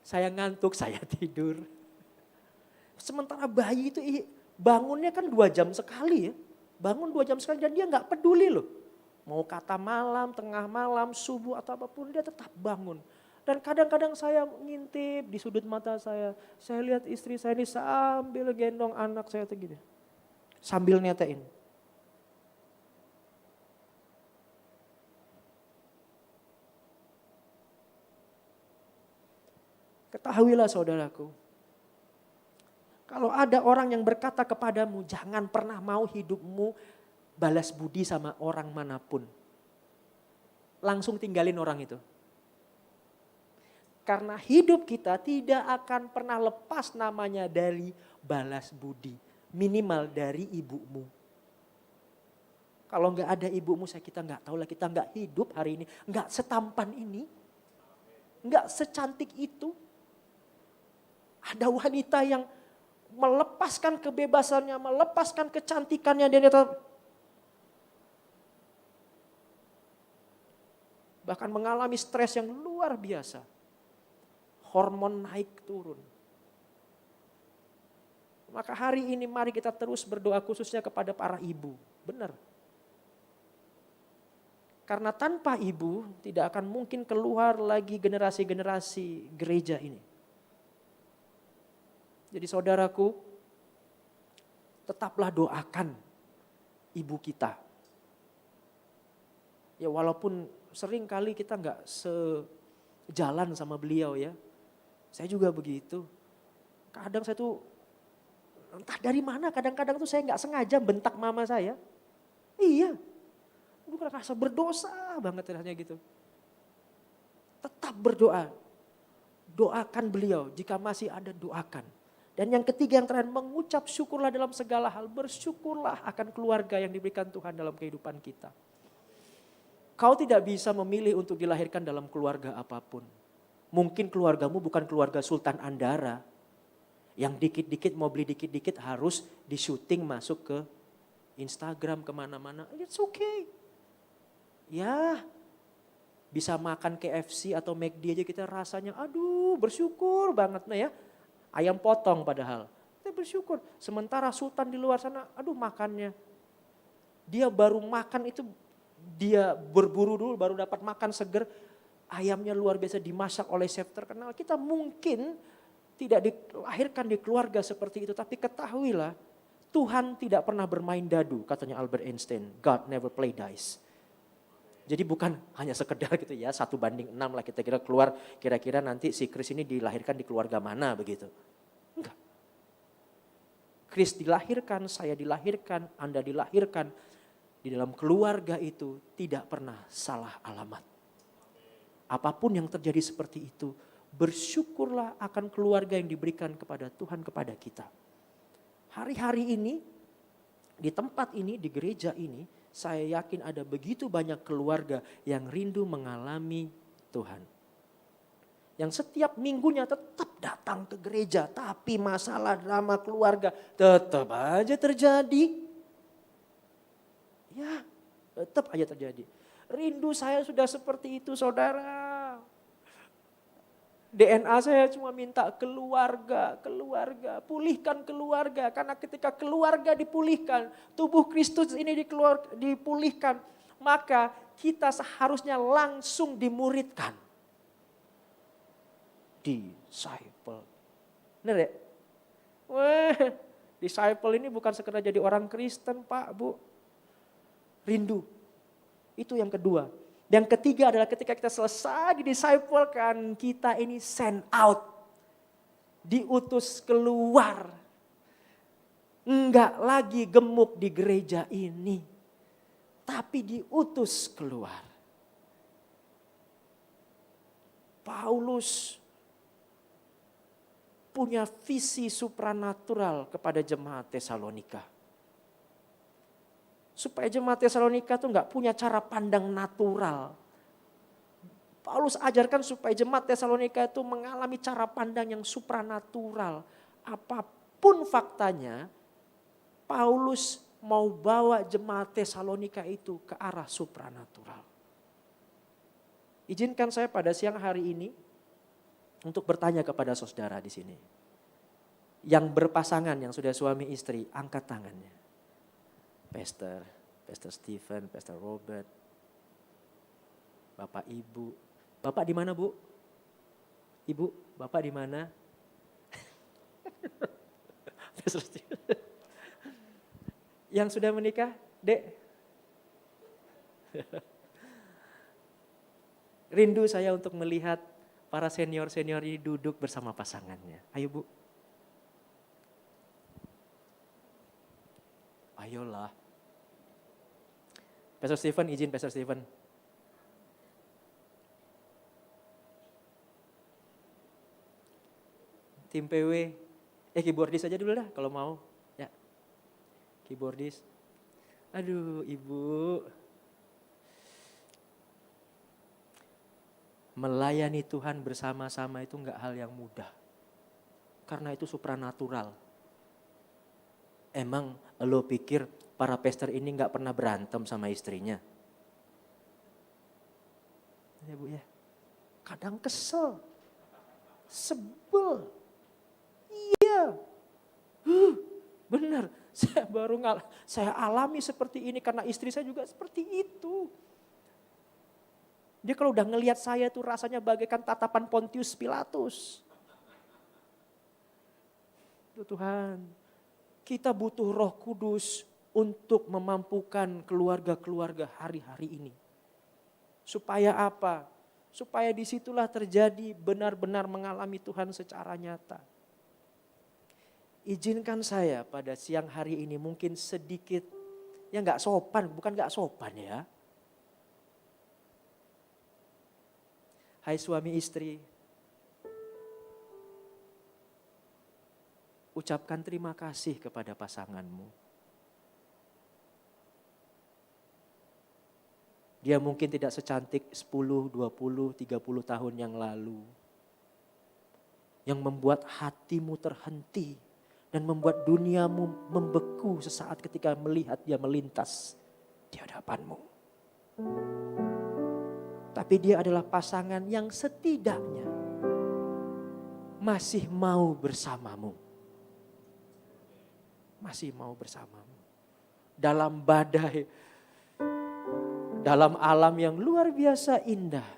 Saya ngantuk, saya tidur. Sementara bayi itu bangunnya kan 2 jam sekali ya. Bangun 2 jam sekali dan dia gak peduli loh. Mau kata malam, tengah malam, subuh atau apapun dia tetap bangun. Dan kadang-kadang saya ngintip di sudut mata saya. Saya lihat istri saya ini sambil gendong anak saya tuh gini. Sambil netein. Ketahuilah saudaraku, kalau ada orang yang berkata kepadamu, jangan pernah mau hidupmu balas budi sama orang manapun. Langsung tinggalin orang itu. Karena hidup kita tidak akan pernah lepas namanya dari balas budi. Minimal dari ibumu. Kalau nggak ada ibumu, kita nggak tahu lah, kita nggak hidup hari ini. Nggak setampan ini. Nggak secantik itu. Ada wanita yang melepaskan kebebasannya, melepaskan kecantikannya, dia tetap bahkan mengalami stres yang luar biasa. Hormon naik turun. Maka hari ini mari kita terus berdoa khususnya kepada para ibu. Benar. Karena tanpa ibu tidak akan mungkin keluar lagi generasi-generasi gereja ini. Jadi saudaraku, tetaplah doakan ibu kita. Ya walaupun sering kali kita nggak sejalan sama beliau ya. Saya juga begitu. Kadang saya tuh entah dari mana, kadang-kadang tuh saya nggak sengaja bentak mama saya. Iya, gue merasa berdosa banget rasanya gitu. Tetap berdoa, doakan beliau jika masih ada, doakan. Dan yang ketiga yang terakhir, mengucap syukurlah dalam segala hal. Bersyukurlah akan keluarga yang diberikan Tuhan dalam kehidupan kita. Kau tidak bisa memilih untuk dilahirkan dalam keluarga apapun. Mungkin keluargamu bukan keluarga Sultan Andara. Yang dikit-dikit mau beli dikit-dikit harus di syuting masuk ke Instagram kemana-mana. It's okay. Ya bisa makan KFC atau McD aja kita rasanya aduh bersyukur banget nah ya. Ayam potong padahal. Kita bersyukur. Sementara Sultan di luar sana, aduh makannya. Dia baru makan itu, dia berburu dulu baru dapat makan seger. Ayamnya luar biasa dimasak oleh chef terkenal. Kita mungkin tidak dilahirkan di keluarga seperti itu. Tapi ketahuilah Tuhan tidak pernah bermain dadu, katanya Albert Einstein. God never play dice. Jadi bukan hanya sekedar gitu ya, 1:6 lah kita kira keluar, kira-kira nanti si Kris ini dilahirkan di keluarga mana begitu. Enggak. Kris dilahirkan, saya dilahirkan, Anda dilahirkan. Di dalam keluarga itu tidak pernah salah alamat. Apapun yang terjadi seperti itu, bersyukurlah akan keluarga yang diberikan kepada Tuhan kepada kita. Hari-hari ini, di tempat ini, di gereja ini, saya yakin ada begitu banyak keluarga yang rindu mengalami Tuhan. Yang setiap minggunya tetap datang ke gereja, tapi masalah drama keluarga tetap aja terjadi. Ya, tetap aja terjadi. Rindu saya sudah seperti itu, saudara. DNA saya cuma minta keluarga, pulihkan keluarga. Karena ketika keluarga dipulihkan, tubuh Kristus ini dipulihkan, maka kita seharusnya langsung dimuridkan. Disciple. Benar ya? Wah, disciple ini bukan sekedar jadi orang Kristen, Pak, Bu. Rindu. Itu yang kedua. Yang ketiga adalah ketika kita selesai didisciplekan, kita ini send out. Diutus keluar. Enggak lagi gemuk di gereja ini. Tapi diutus keluar. Paulus punya visi supranatural kepada jemaat Tesalonika. Supaya jemaat Tesalonika tuh nggak punya cara pandang natural. Paulus ajarkan supaya jemaat Tesalonika itu mengalami cara pandang yang supranatural. Apapun faktanya, Paulus mau bawa jemaat Tesalonika itu ke arah supranatural. Izinkan saya pada siang hari ini untuk bertanya kepada saudara di sini. Yang berpasangan, yang sudah suami istri, angkat tangannya. Pastor Stephen, Pastor Robert, Bapak Ibu. Bapak di mana, Bu? Ibu, Bapak di mana? Pastor Stephen. Yang sudah menikah, Dek? Rindu saya untuk melihat para senior-senior ini duduk bersama pasangannya. Ayo, Bu. Ayolah. Pastor Stephen, izin Pastor Stephen. Tim PW, keyboardis aja dulu dah kalau mau. Ya, keyboardis. Aduh, Ibu. Melayani Tuhan bersama-sama itu enggak hal yang mudah. Karena itu supranatural. Emang lo pikir para pastor ini enggak pernah berantem sama istrinya? Ya Bu ya. Kadang kesel. Sebel. Iya. Benar. Saya alami seperti ini karena istri saya juga seperti itu. Dia kalau udah ngelihat saya tuh rasanya bagaikan tatapan Pontius Pilatus. Tuhan, kita butuh Roh Kudus untuk memampukan keluarga-keluarga hari-hari ini. Supaya apa? Supaya disitulah terjadi benar-benar mengalami Tuhan secara nyata. Izinkan saya pada siang hari ini mungkin sedikit, ya gak sopan, bukan gak sopan ya. Hai suami istri, ucapkan terima kasih kepada pasanganmu. Dia mungkin tidak secantik 10, 20, 30 tahun yang lalu. Yang membuat hatimu terhenti dan membuat duniamu membeku sesaat ketika melihat dia melintas di hadapanmu. Tapi dia adalah pasangan yang setidaknya masih mau bersamamu. Masih mau bersamamu. Dalam badai, dalam alam yang luar biasa indah.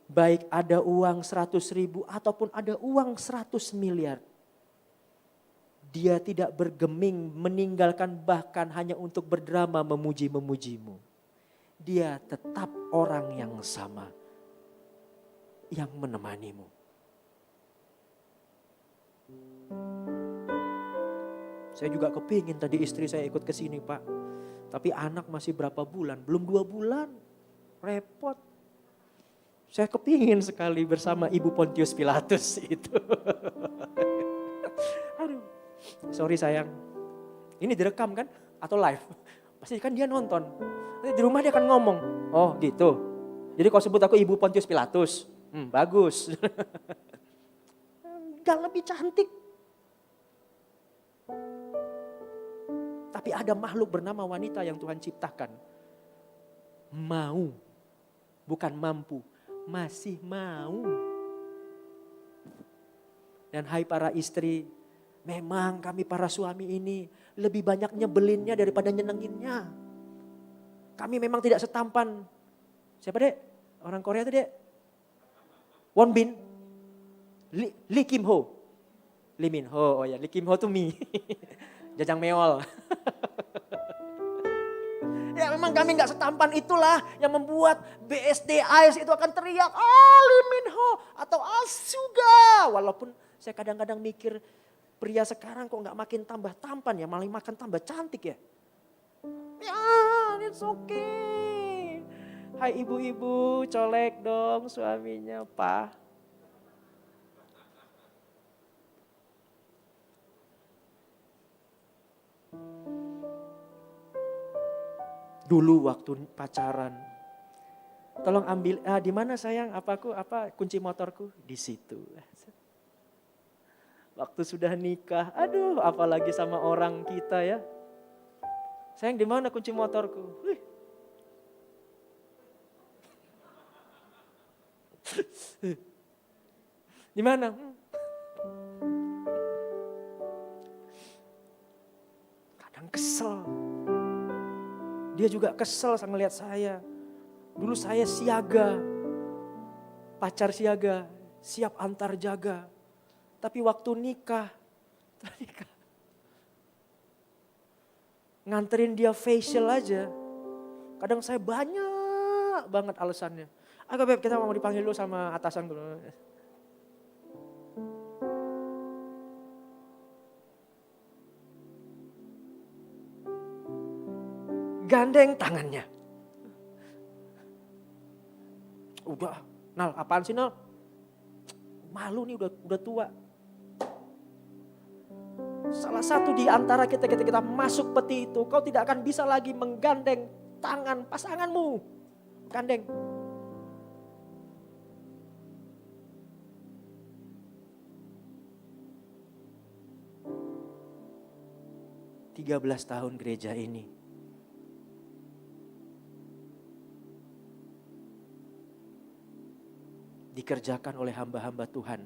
Baik ada uang 100.000 ataupun ada uang 100 miliar. Dia tidak bergeming meninggalkan bahkan hanya untuk berdrama memuji-memujimu. Dia tetap orang yang sama yang menemanimu. Saya juga kepingin tadi istri saya ikut ke sini Pak. Tapi anak masih berapa bulan? Belum 2 bulan. Repot. Saya kepingin sekali bersama Ibu Pontius Pilatus itu. Aduh, sorry sayang. Ini direkam kan? Atau live? Pasti kan dia nonton. Nanti di rumah dia akan ngomong. Oh gitu. Jadi kalau sebut aku Ibu Pontius Pilatus. Bagus. Gak lebih cantik. Tapi ada makhluk bernama wanita yang Tuhan ciptakan. Mau. Bukan mampu. Masih mau. Dan hai para istri, memang kami para suami ini lebih banyak nyebelinnya daripada nyenenginnya. Kami memang tidak setampan. Siapa dek? Orang Korea tuh dek? Won Bin? Lee Kim Ho? Lee Min Ho, oh ya Lee Kim Ho tuh mi. Jajang meol. Ya memang kami gak setampan itulah yang membuat BSD AS itu akan teriak, Lee Min Ho atau Suga. Walaupun saya kadang-kadang mikir pria sekarang kok gak makin tambah tampan ya, malah makin tambah cantik ya. Ya, it's okay. Hai ibu-ibu, colek dong suaminya, Pak. Dulu waktu pacaran, tolong ambil, di mana sayang, apa kunci motorku? Di situ. Waktu sudah nikah, aduh apalagi sama orang kita ya. Sayang di mana kunci motorku? Di mana? Kadang kesel. Dia juga kesel ngeliat saya. Dulu saya siaga, pacar siaga, siap antar jaga. Tapi waktu nikah, nganterin dia facial aja. Kadang saya banyak banget alasannya. Agak Beb, kita mau dipanggil dulu sama atasan dulu. Gandeng tangannya. Udah, Nal, apaan sih Nal? Malu nih udah tua. Salah satu di antara kita ketika kita masuk peti itu, kau tidak akan bisa lagi menggandeng tangan pasanganmu. Gandeng. Tiga 13 tahun gereja ini. Dikerjakan oleh hamba-hamba Tuhan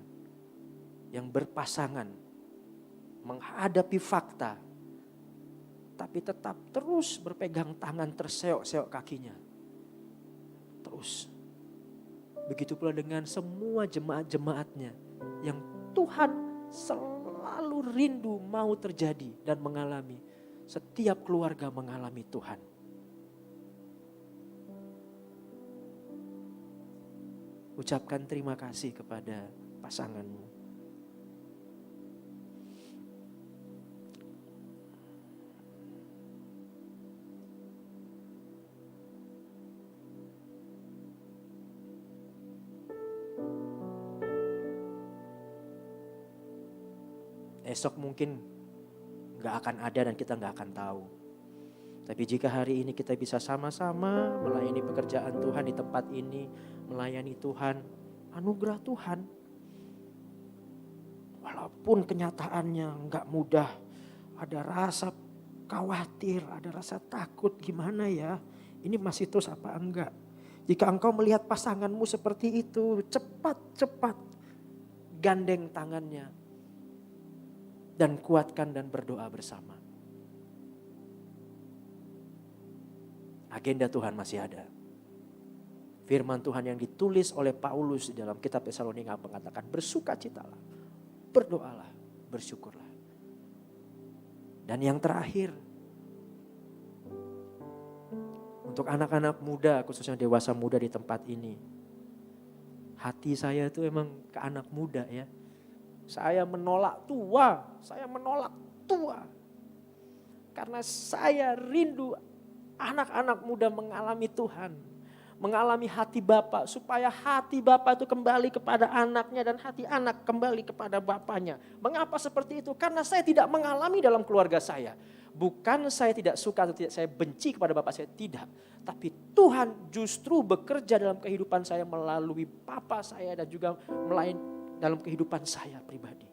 yang berpasangan menghadapi fakta tapi tetap terus berpegang tangan, terseok-seok kakinya. Terus. Begitu pula dengan semua jemaat-jemaatnya yang Tuhan selalu rindu mau terjadi dan mengalami. Setiap keluarga mengalami Tuhan. Ucapkan terima kasih kepada pasanganmu. Esok mungkin gak akan ada dan kita gak akan tahu. Tapi jika hari ini kita bisa sama-sama melayani pekerjaan Tuhan di tempat ini, melayani Tuhan, anugerah Tuhan. Walaupun kenyataannya gak mudah, ada rasa khawatir, ada rasa takut gimana ya, ini masih terus apa enggak. Jika engkau melihat pasanganmu seperti itu, cepat-cepat gandeng tangannya dan kuatkan dan berdoa bersama. Agenda Tuhan masih ada. Firman Tuhan yang ditulis oleh Paulus di dalam kitab Tesalonika mengatakan bersukacitalah, berdoalah, bersyukurlah. Dan yang terakhir, untuk anak-anak muda, khususnya dewasa muda di tempat ini. Hati saya itu emang ke anak muda ya. Saya menolak tua. Karena saya rindu anak-anak muda mengalami Tuhan. Mengalami hati Bapa, supaya hati Bapa itu kembali kepada anaknya dan hati anak kembali kepada bapaknya. Mengapa seperti itu? Karena saya tidak mengalami dalam keluarga saya. Bukan saya tidak suka atau tidak saya benci kepada Bapak saya, tidak. Tapi Tuhan justru bekerja dalam kehidupan saya melalui Bapa saya dan juga melayani dalam kehidupan saya pribadi.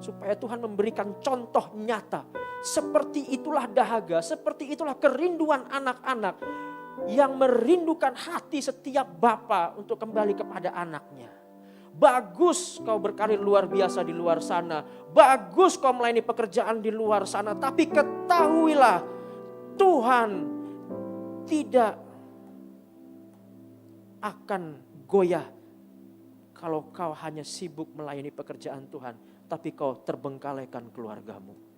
Supaya Tuhan memberikan contoh nyata. Seperti itulah dahaga, seperti itulah kerinduan anak-anak yang merindukan hati setiap Bapa untuk kembali kepada anaknya. Bagus kau berkarir luar biasa di luar sana. Bagus kau melayani pekerjaan di luar sana. Tapi ketahuilah Tuhan tidak akan goyah kalau kau hanya sibuk melayani pekerjaan Tuhan. Tapi kau terbengkalaikan keluargamu.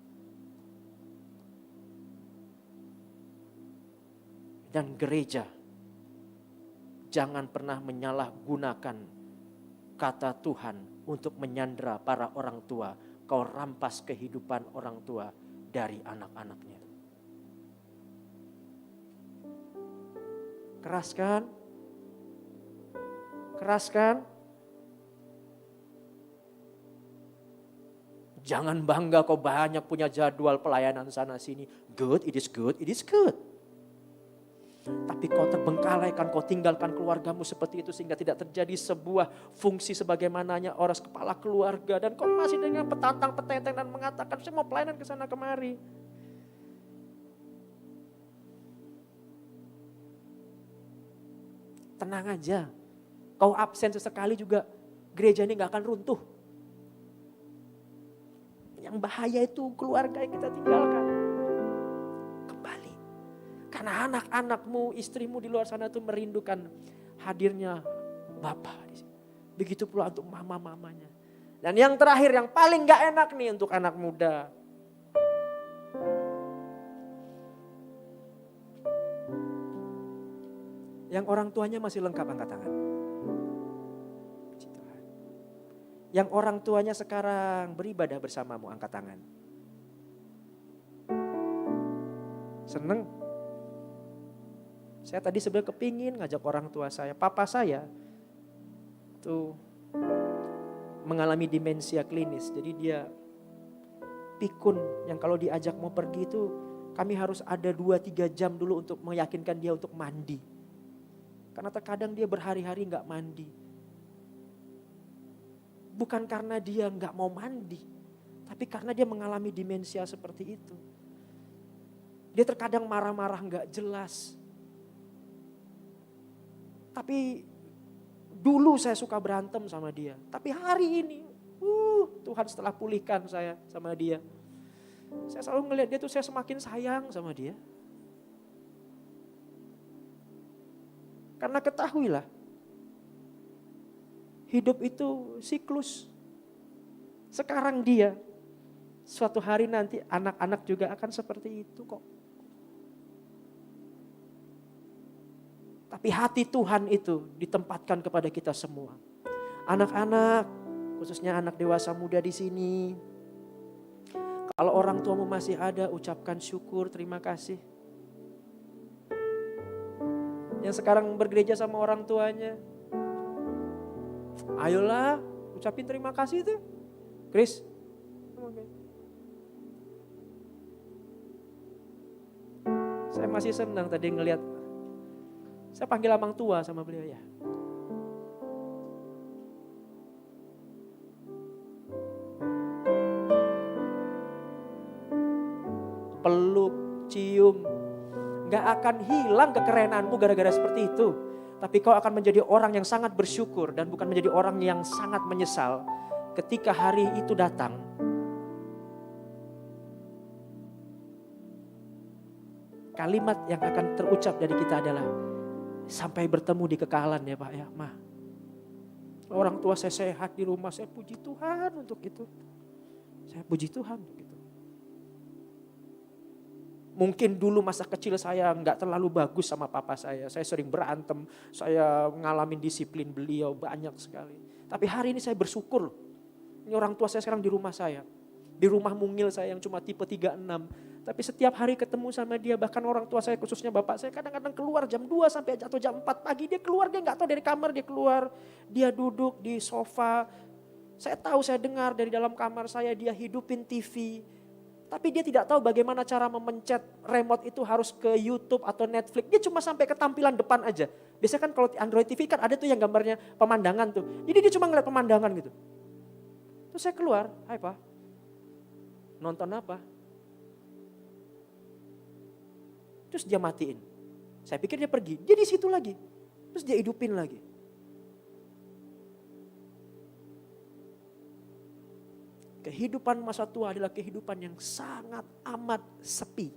Dan gereja jangan pernah menyalahgunakan kata Tuhan untuk menyandera para orang tua. Kau rampas kehidupan orang tua dari anak-anaknya. Keras kan? Keras kan? Jangan bangga kau banyak punya jadwal pelayanan sana sini. Good, it is good, it is good. Tapi kau terbengkalaikan, kau tinggalkan keluargamu seperti itu sehingga tidak terjadi sebuah fungsi sebagaimananya orang kepala keluarga. Dan kau masih dengan petantang-petenteng dan mengatakan saya mau pelayanan ke sana kemari. Tenang aja, kau absen sesekali juga gereja ini gak akan runtuh. Yang bahaya itu keluarga yang kita tinggalkan. Kembali. Karena anak-anakmu, istrimu di luar sana itu merindukan hadirnya Bapa. Begitu pula untuk mama-mamanya. Dan yang terakhir, yang paling gak enak nih untuk anak muda. Yang orang tuanya masih lengkap, angkat tangan. Yang orang tuanya sekarang beribadah bersamamu, angkat tangan. Seneng? Saya tadi sebenarnya kepingin ngajak orang tua saya. Papa saya tuh mengalami demensia klinis. Jadi dia pikun yang kalau diajak mau pergi itu kami harus ada 2-3 jam dulu untuk meyakinkan dia untuk mandi. Karena terkadang dia berhari-hari gak mandi. Bukan karena dia gak mau mandi. Tapi karena dia mengalami demensia seperti itu. Dia terkadang marah-marah gak jelas. Tapi dulu saya suka berantem sama dia. Tapi hari ini Tuhan setelah pulihkan saya sama dia. Saya selalu ngelihat dia tuh saya semakin sayang sama dia. Karena ketahuilah, hidup itu siklus. Sekarang dia, suatu hari nanti anak-anak juga akan seperti itu kok. Tapi hati Tuhan itu ditempatkan kepada kita semua. Anak-anak, khususnya anak dewasa muda di sini. Kalau orang tuamu masih ada, ucapkan syukur, terima kasih. Yang sekarang bergereja sama orang tuanya. Ayolah, ucapin terima kasih tuh. Chris. Saya masih senang tadi ngelihat. Saya panggil abang tua sama beliau ya. Peluk, cium. Gak akan hilang kekerenanmu gara-gara seperti itu. Tapi kau akan menjadi orang yang sangat bersyukur dan bukan menjadi orang yang sangat menyesal ketika hari itu datang. Kalimat yang akan terucap dari kita adalah sampai bertemu di kekalan ya Pak ya, Ma. Orang tua saya sehat di rumah, saya puji Tuhan untuk itu. Saya puji Tuhan untuk itu. Mungkin dulu masa kecil saya nggak terlalu bagus sama papa saya. Saya sering berantem, saya ngalamin disiplin beliau banyak sekali. Tapi hari ini saya bersyukur. Ini orang tua saya sekarang di rumah saya. Di rumah mungil saya yang cuma tipe 36. Tapi setiap hari ketemu sama dia, bahkan orang tua saya khususnya bapak saya kadang-kadang keluar jam 2 sampai atau jam 4 pagi. Dia keluar, dia nggak tahu dari kamar dia keluar. Dia duduk di sofa. Saya tahu, saya dengar dari dalam kamar saya dia hidupin TV. Tapi dia tidak tahu bagaimana cara memencet remote itu harus ke YouTube atau Netflix. Dia cuma sampai ke tampilan depan aja. Biasanya kan kalau Android TV kan ada tuh yang gambarnya pemandangan tuh. Jadi dia cuma ngeliat pemandangan gitu. Terus saya keluar, hai Pak, nonton apa? Terus dia matiin. Saya pikir dia pergi, dia di situ lagi. Terus dia hidupin lagi. Kehidupan masa tua adalah kehidupan yang sangat amat sepi.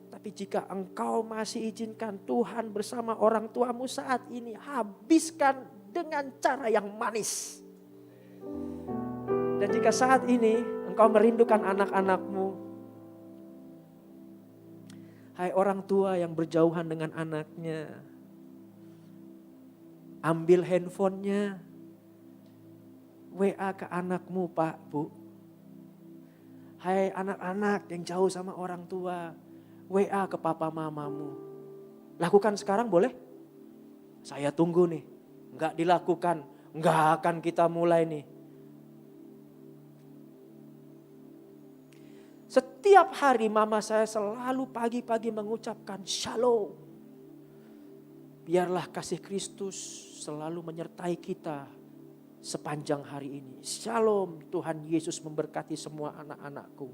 Tapi jika engkau masih izinkan Tuhan bersama orang tuamu saat ini, habiskan dengan cara yang manis. Dan jika saat ini engkau merindukan anak-anakmu, hai orang tua yang berjauhan dengan anaknya, ambil handphonenya, WA ke anakmu Pak, Bu. Hai anak-anak yang jauh sama orang tua, WA ke papa mamamu. Lakukan sekarang boleh? Saya tunggu nih. Enggak dilakukan, enggak akan kita mulai nih. Setiap hari mama saya selalu pagi-pagi mengucapkan shalom. Biarlah kasih Kristus selalu menyertai kita sepanjang hari ini. Shalom, Tuhan Yesus memberkati semua anak-anakku.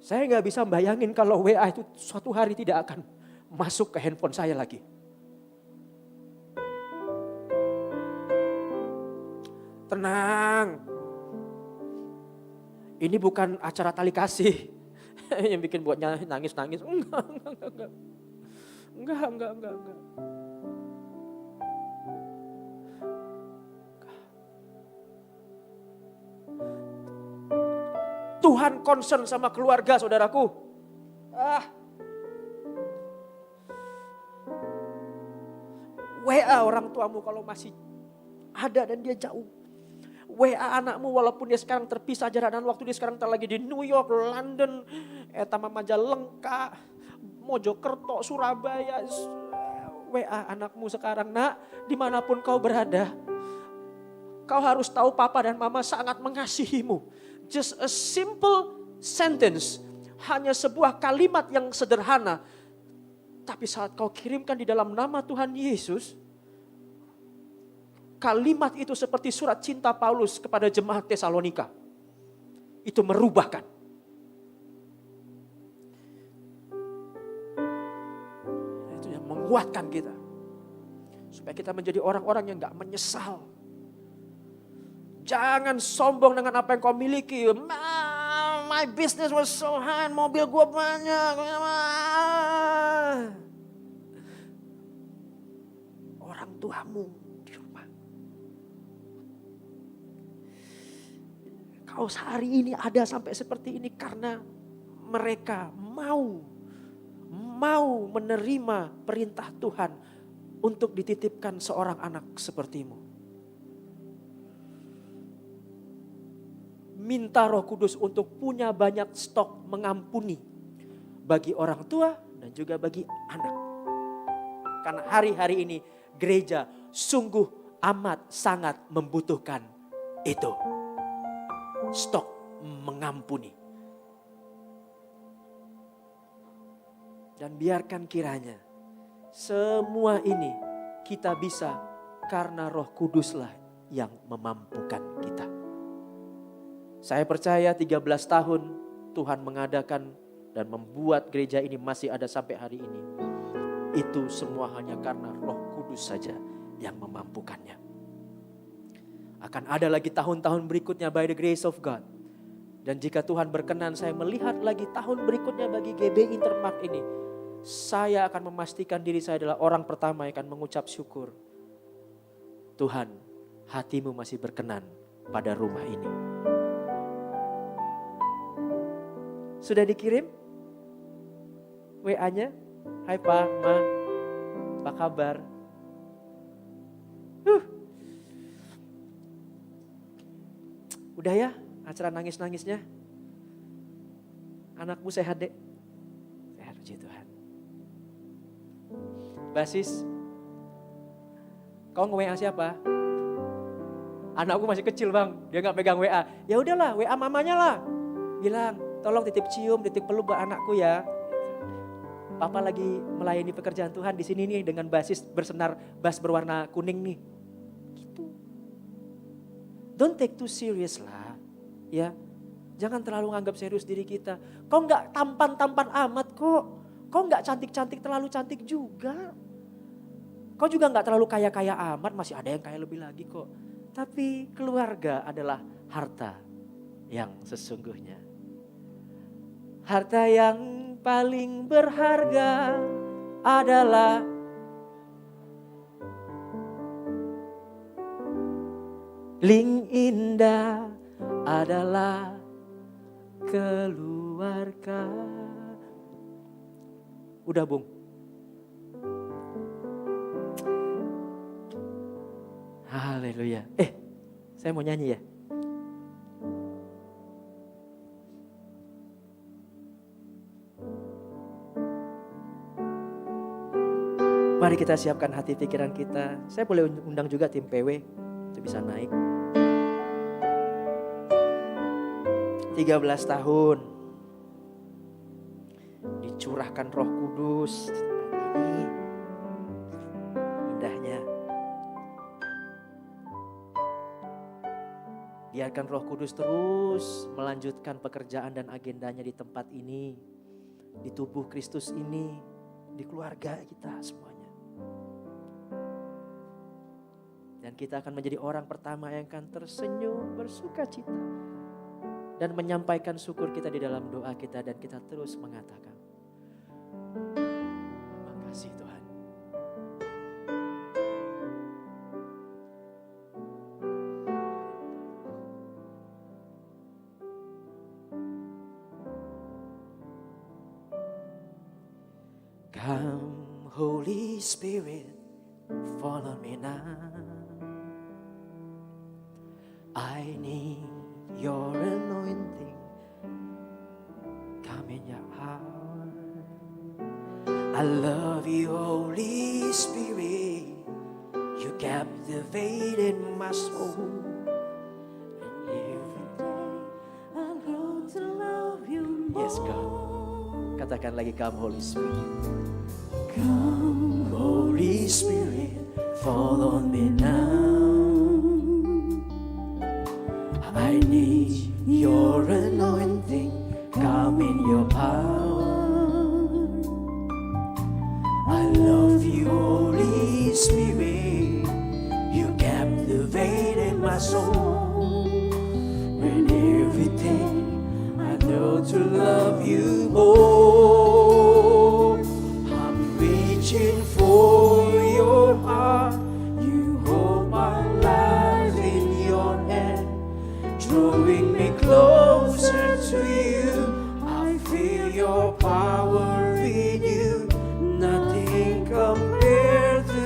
Saya nggak bisa bayangin kalau WA itu suatu hari tidak akan masuk ke handphone saya lagi. Tenang. Ini bukan acara tali kasih. Yang bikin buatnya nangis-nangis. Enggak. Tuhan concern sama keluarga saudaraku. WA orang tuamu kalau masih ada dan dia jauh. WA anakmu walaupun dia sekarang terpisah jarak dan waktu, dia sekarang lagi di New York, London, Majalengka, Mojokerto, Surabaya. WA anakmu sekarang, nak, dimanapun kau berada, kau harus tahu papa dan mama sangat mengasihimu. Just a simple sentence, hanya sebuah kalimat yang sederhana. Tapi saat kau kirimkan di dalam nama Tuhan Yesus, kalimat itu seperti surat cinta Paulus kepada jemaat Tesalonika. Itu merubahkan. Itu yang menguatkan kita. Supaya kita menjadi orang-orang yang gak menyesal. Jangan sombong dengan apa yang kau miliki. My business was so high, mobil gue banyak. Orang tuamu di rumah. Kau hari ini ada sampai seperti ini karena mereka mau menerima perintah Tuhan untuk dititipkan seorang anak sepertimu. Minta Roh Kudus untuk punya banyak stok mengampuni bagi orang tua dan juga bagi anak. Karena hari-hari ini gereja sungguh amat sangat membutuhkan itu. Stok mengampuni. Dan biarkan kiranya semua ini kita bisa karena Roh Kuduslah yang memampukan kita. Saya percaya 13 tahun Tuhan mengadakan dan membuat gereja ini masih ada sampai hari ini. Itu semua hanya karena Roh Kudus saja yang memampukannya. Akan ada lagi tahun-tahun berikutnya by the grace of God. Dan jika Tuhan berkenan saya melihat lagi tahun berikutnya bagi GB Intermark ini. saya akan memastikan diri saya adalah orang pertama yang akan mengucap syukur. Tuhan, hatimu masih berkenan pada rumah ini. Sudah dikirim WA-nya? Hai Pak, Ma, apa kabar? Udah ya acara nangis-nangisnya? Anakmu sehat, Dek? Sehat, puji Tuhan. Basis, kau nge-WA siapa? Anakku masih kecil bang, dia gak pegang WA. Ya udahlah, WA mamanya lah. Bilang, tolong titip cium, titip peluk buat anakku ya. Papa lagi melayani pekerjaan Tuhan di sini nih dengan basis bersenar bas berwarna kuning nih. Gitu. Don't take too serious lah, ya. Jangan terlalu nganggap serius diri kita. Kau nggak tampan-tampan amat kok. Kau nggak cantik-cantik terlalu cantik juga. Kau juga nggak terlalu kaya-kaya amat, masih ada yang kaya lebih lagi kok. Tapi keluarga adalah harta yang sesungguhnya. Harta yang paling berharga adalah paling indah adalah keluarga. Udah Bung. Haleluya. Saya mau nyanyi ya. Mari kita siapkan hati pikiran kita. Saya boleh undang juga tim PW untuk bisa naik. 13 tahun dicurahkan Roh Kudus. Ini indahnya. Biarkan Roh Kudus terus melanjutkan pekerjaan dan agendanya di tempat ini, di tubuh Kristus ini, di keluarga kita semuanya. Dan kita akan menjadi orang pertama yang akan tersenyum, bersuka cita. Dan menyampaikan syukur kita di dalam doa kita dan kita terus mengatakan, terima kasih Tuhan. Come Holy Spirit, fall on me now. I need your anointing, come in your heart. I love you, Holy Spirit. You captivated my soul. And every day I grow to love you more. Yes, God. Katakan lagi, come Holy Spirit. Come Holy Spirit, fall on me now. I need your anointing, come in your power. I love you, Holy Spirit. You captivated my soul. And every day I know to love you more. I'm reaching for your heart. You hold my life in your hand, drawing me closer to you. I feel your power in you. Nothing compared to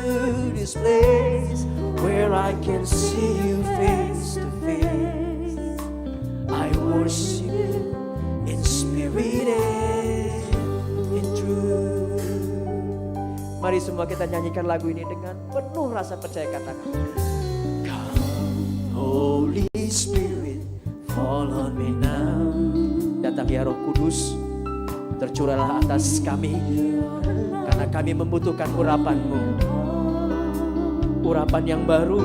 this place where I can see you face to face. I worship you in spirit and in truth. Mari semua kita nyanyikan lagu ini dengan penuh rasa percaya, katakan, come Holy Spirit, fall on me now. Datang ya Roh Kudus, tercurahlah atas kami, karena kami membutuhkan urapan-Mu. Urapan yang baru,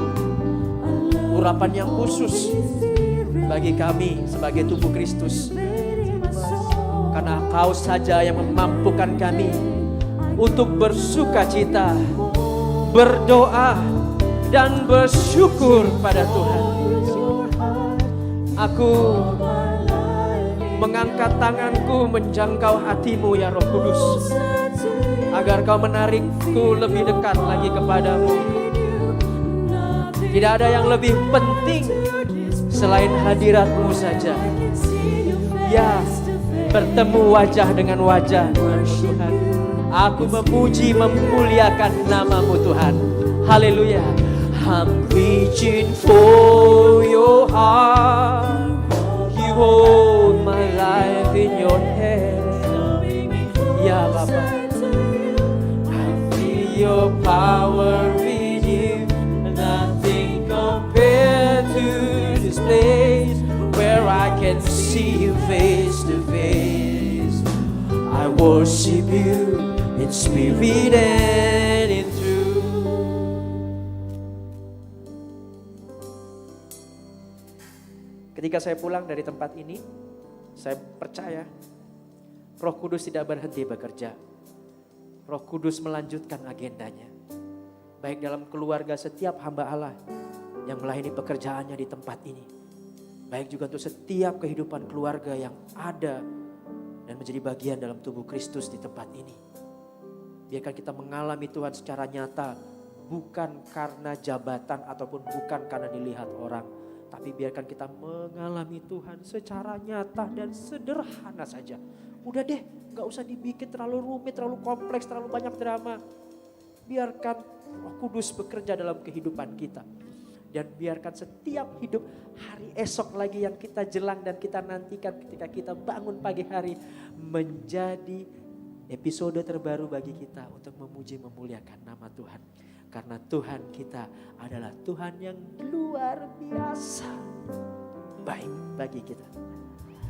urapan yang khusus bagi kami sebagai tubuh Kristus. Karena Kau saja yang memampukan kami untuk bersuka cita, berdoa, dan bersyukur pada Tuhan. Aku mengangkat tanganku menjangkau hatimu ya Roh Kudus, agar kau menarikku lebih dekat lagi kepadamu. Tidak ada yang lebih penting selain hadiratmu saja. Ya, bertemu wajah dengan wajah Tuhan. Aku memuji, memuliakan namamu Tuhan. Haleluya. I'm reaching for your heart. You hold my life in your hand. Ya Bapa, I feel your power in you. Nothing compared to this place where I can see you face to face. I worship you in spirit and in truth. Ketika saya pulang dari tempat ini, saya percaya Roh Kudus tidak berhenti bekerja. Roh Kudus melanjutkan agendanya. Baik dalam keluarga setiap hamba Allah yang melayani pekerjaannya di tempat ini. Baik juga untuk setiap kehidupan keluarga yang ada dan menjadi bagian dalam tubuh Kristus di tempat ini. Biarkan kita mengalami Tuhan secara nyata, bukan karena jabatan ataupun bukan karena dilihat orang. Tapi biarkan kita mengalami Tuhan secara nyata dan sederhana saja. Udah deh, gak usah dibikin terlalu rumit, terlalu kompleks, terlalu banyak drama. Biarkan Roh Kudus bekerja dalam kehidupan kita. Dan biarkan setiap hidup hari esok lagi yang kita jelang dan kita nantikan ketika kita bangun pagi hari menjadi episode terbaru bagi kita untuk memuji memuliakan nama Tuhan. Karena Tuhan kita adalah Tuhan yang luar biasa baik bagi kita.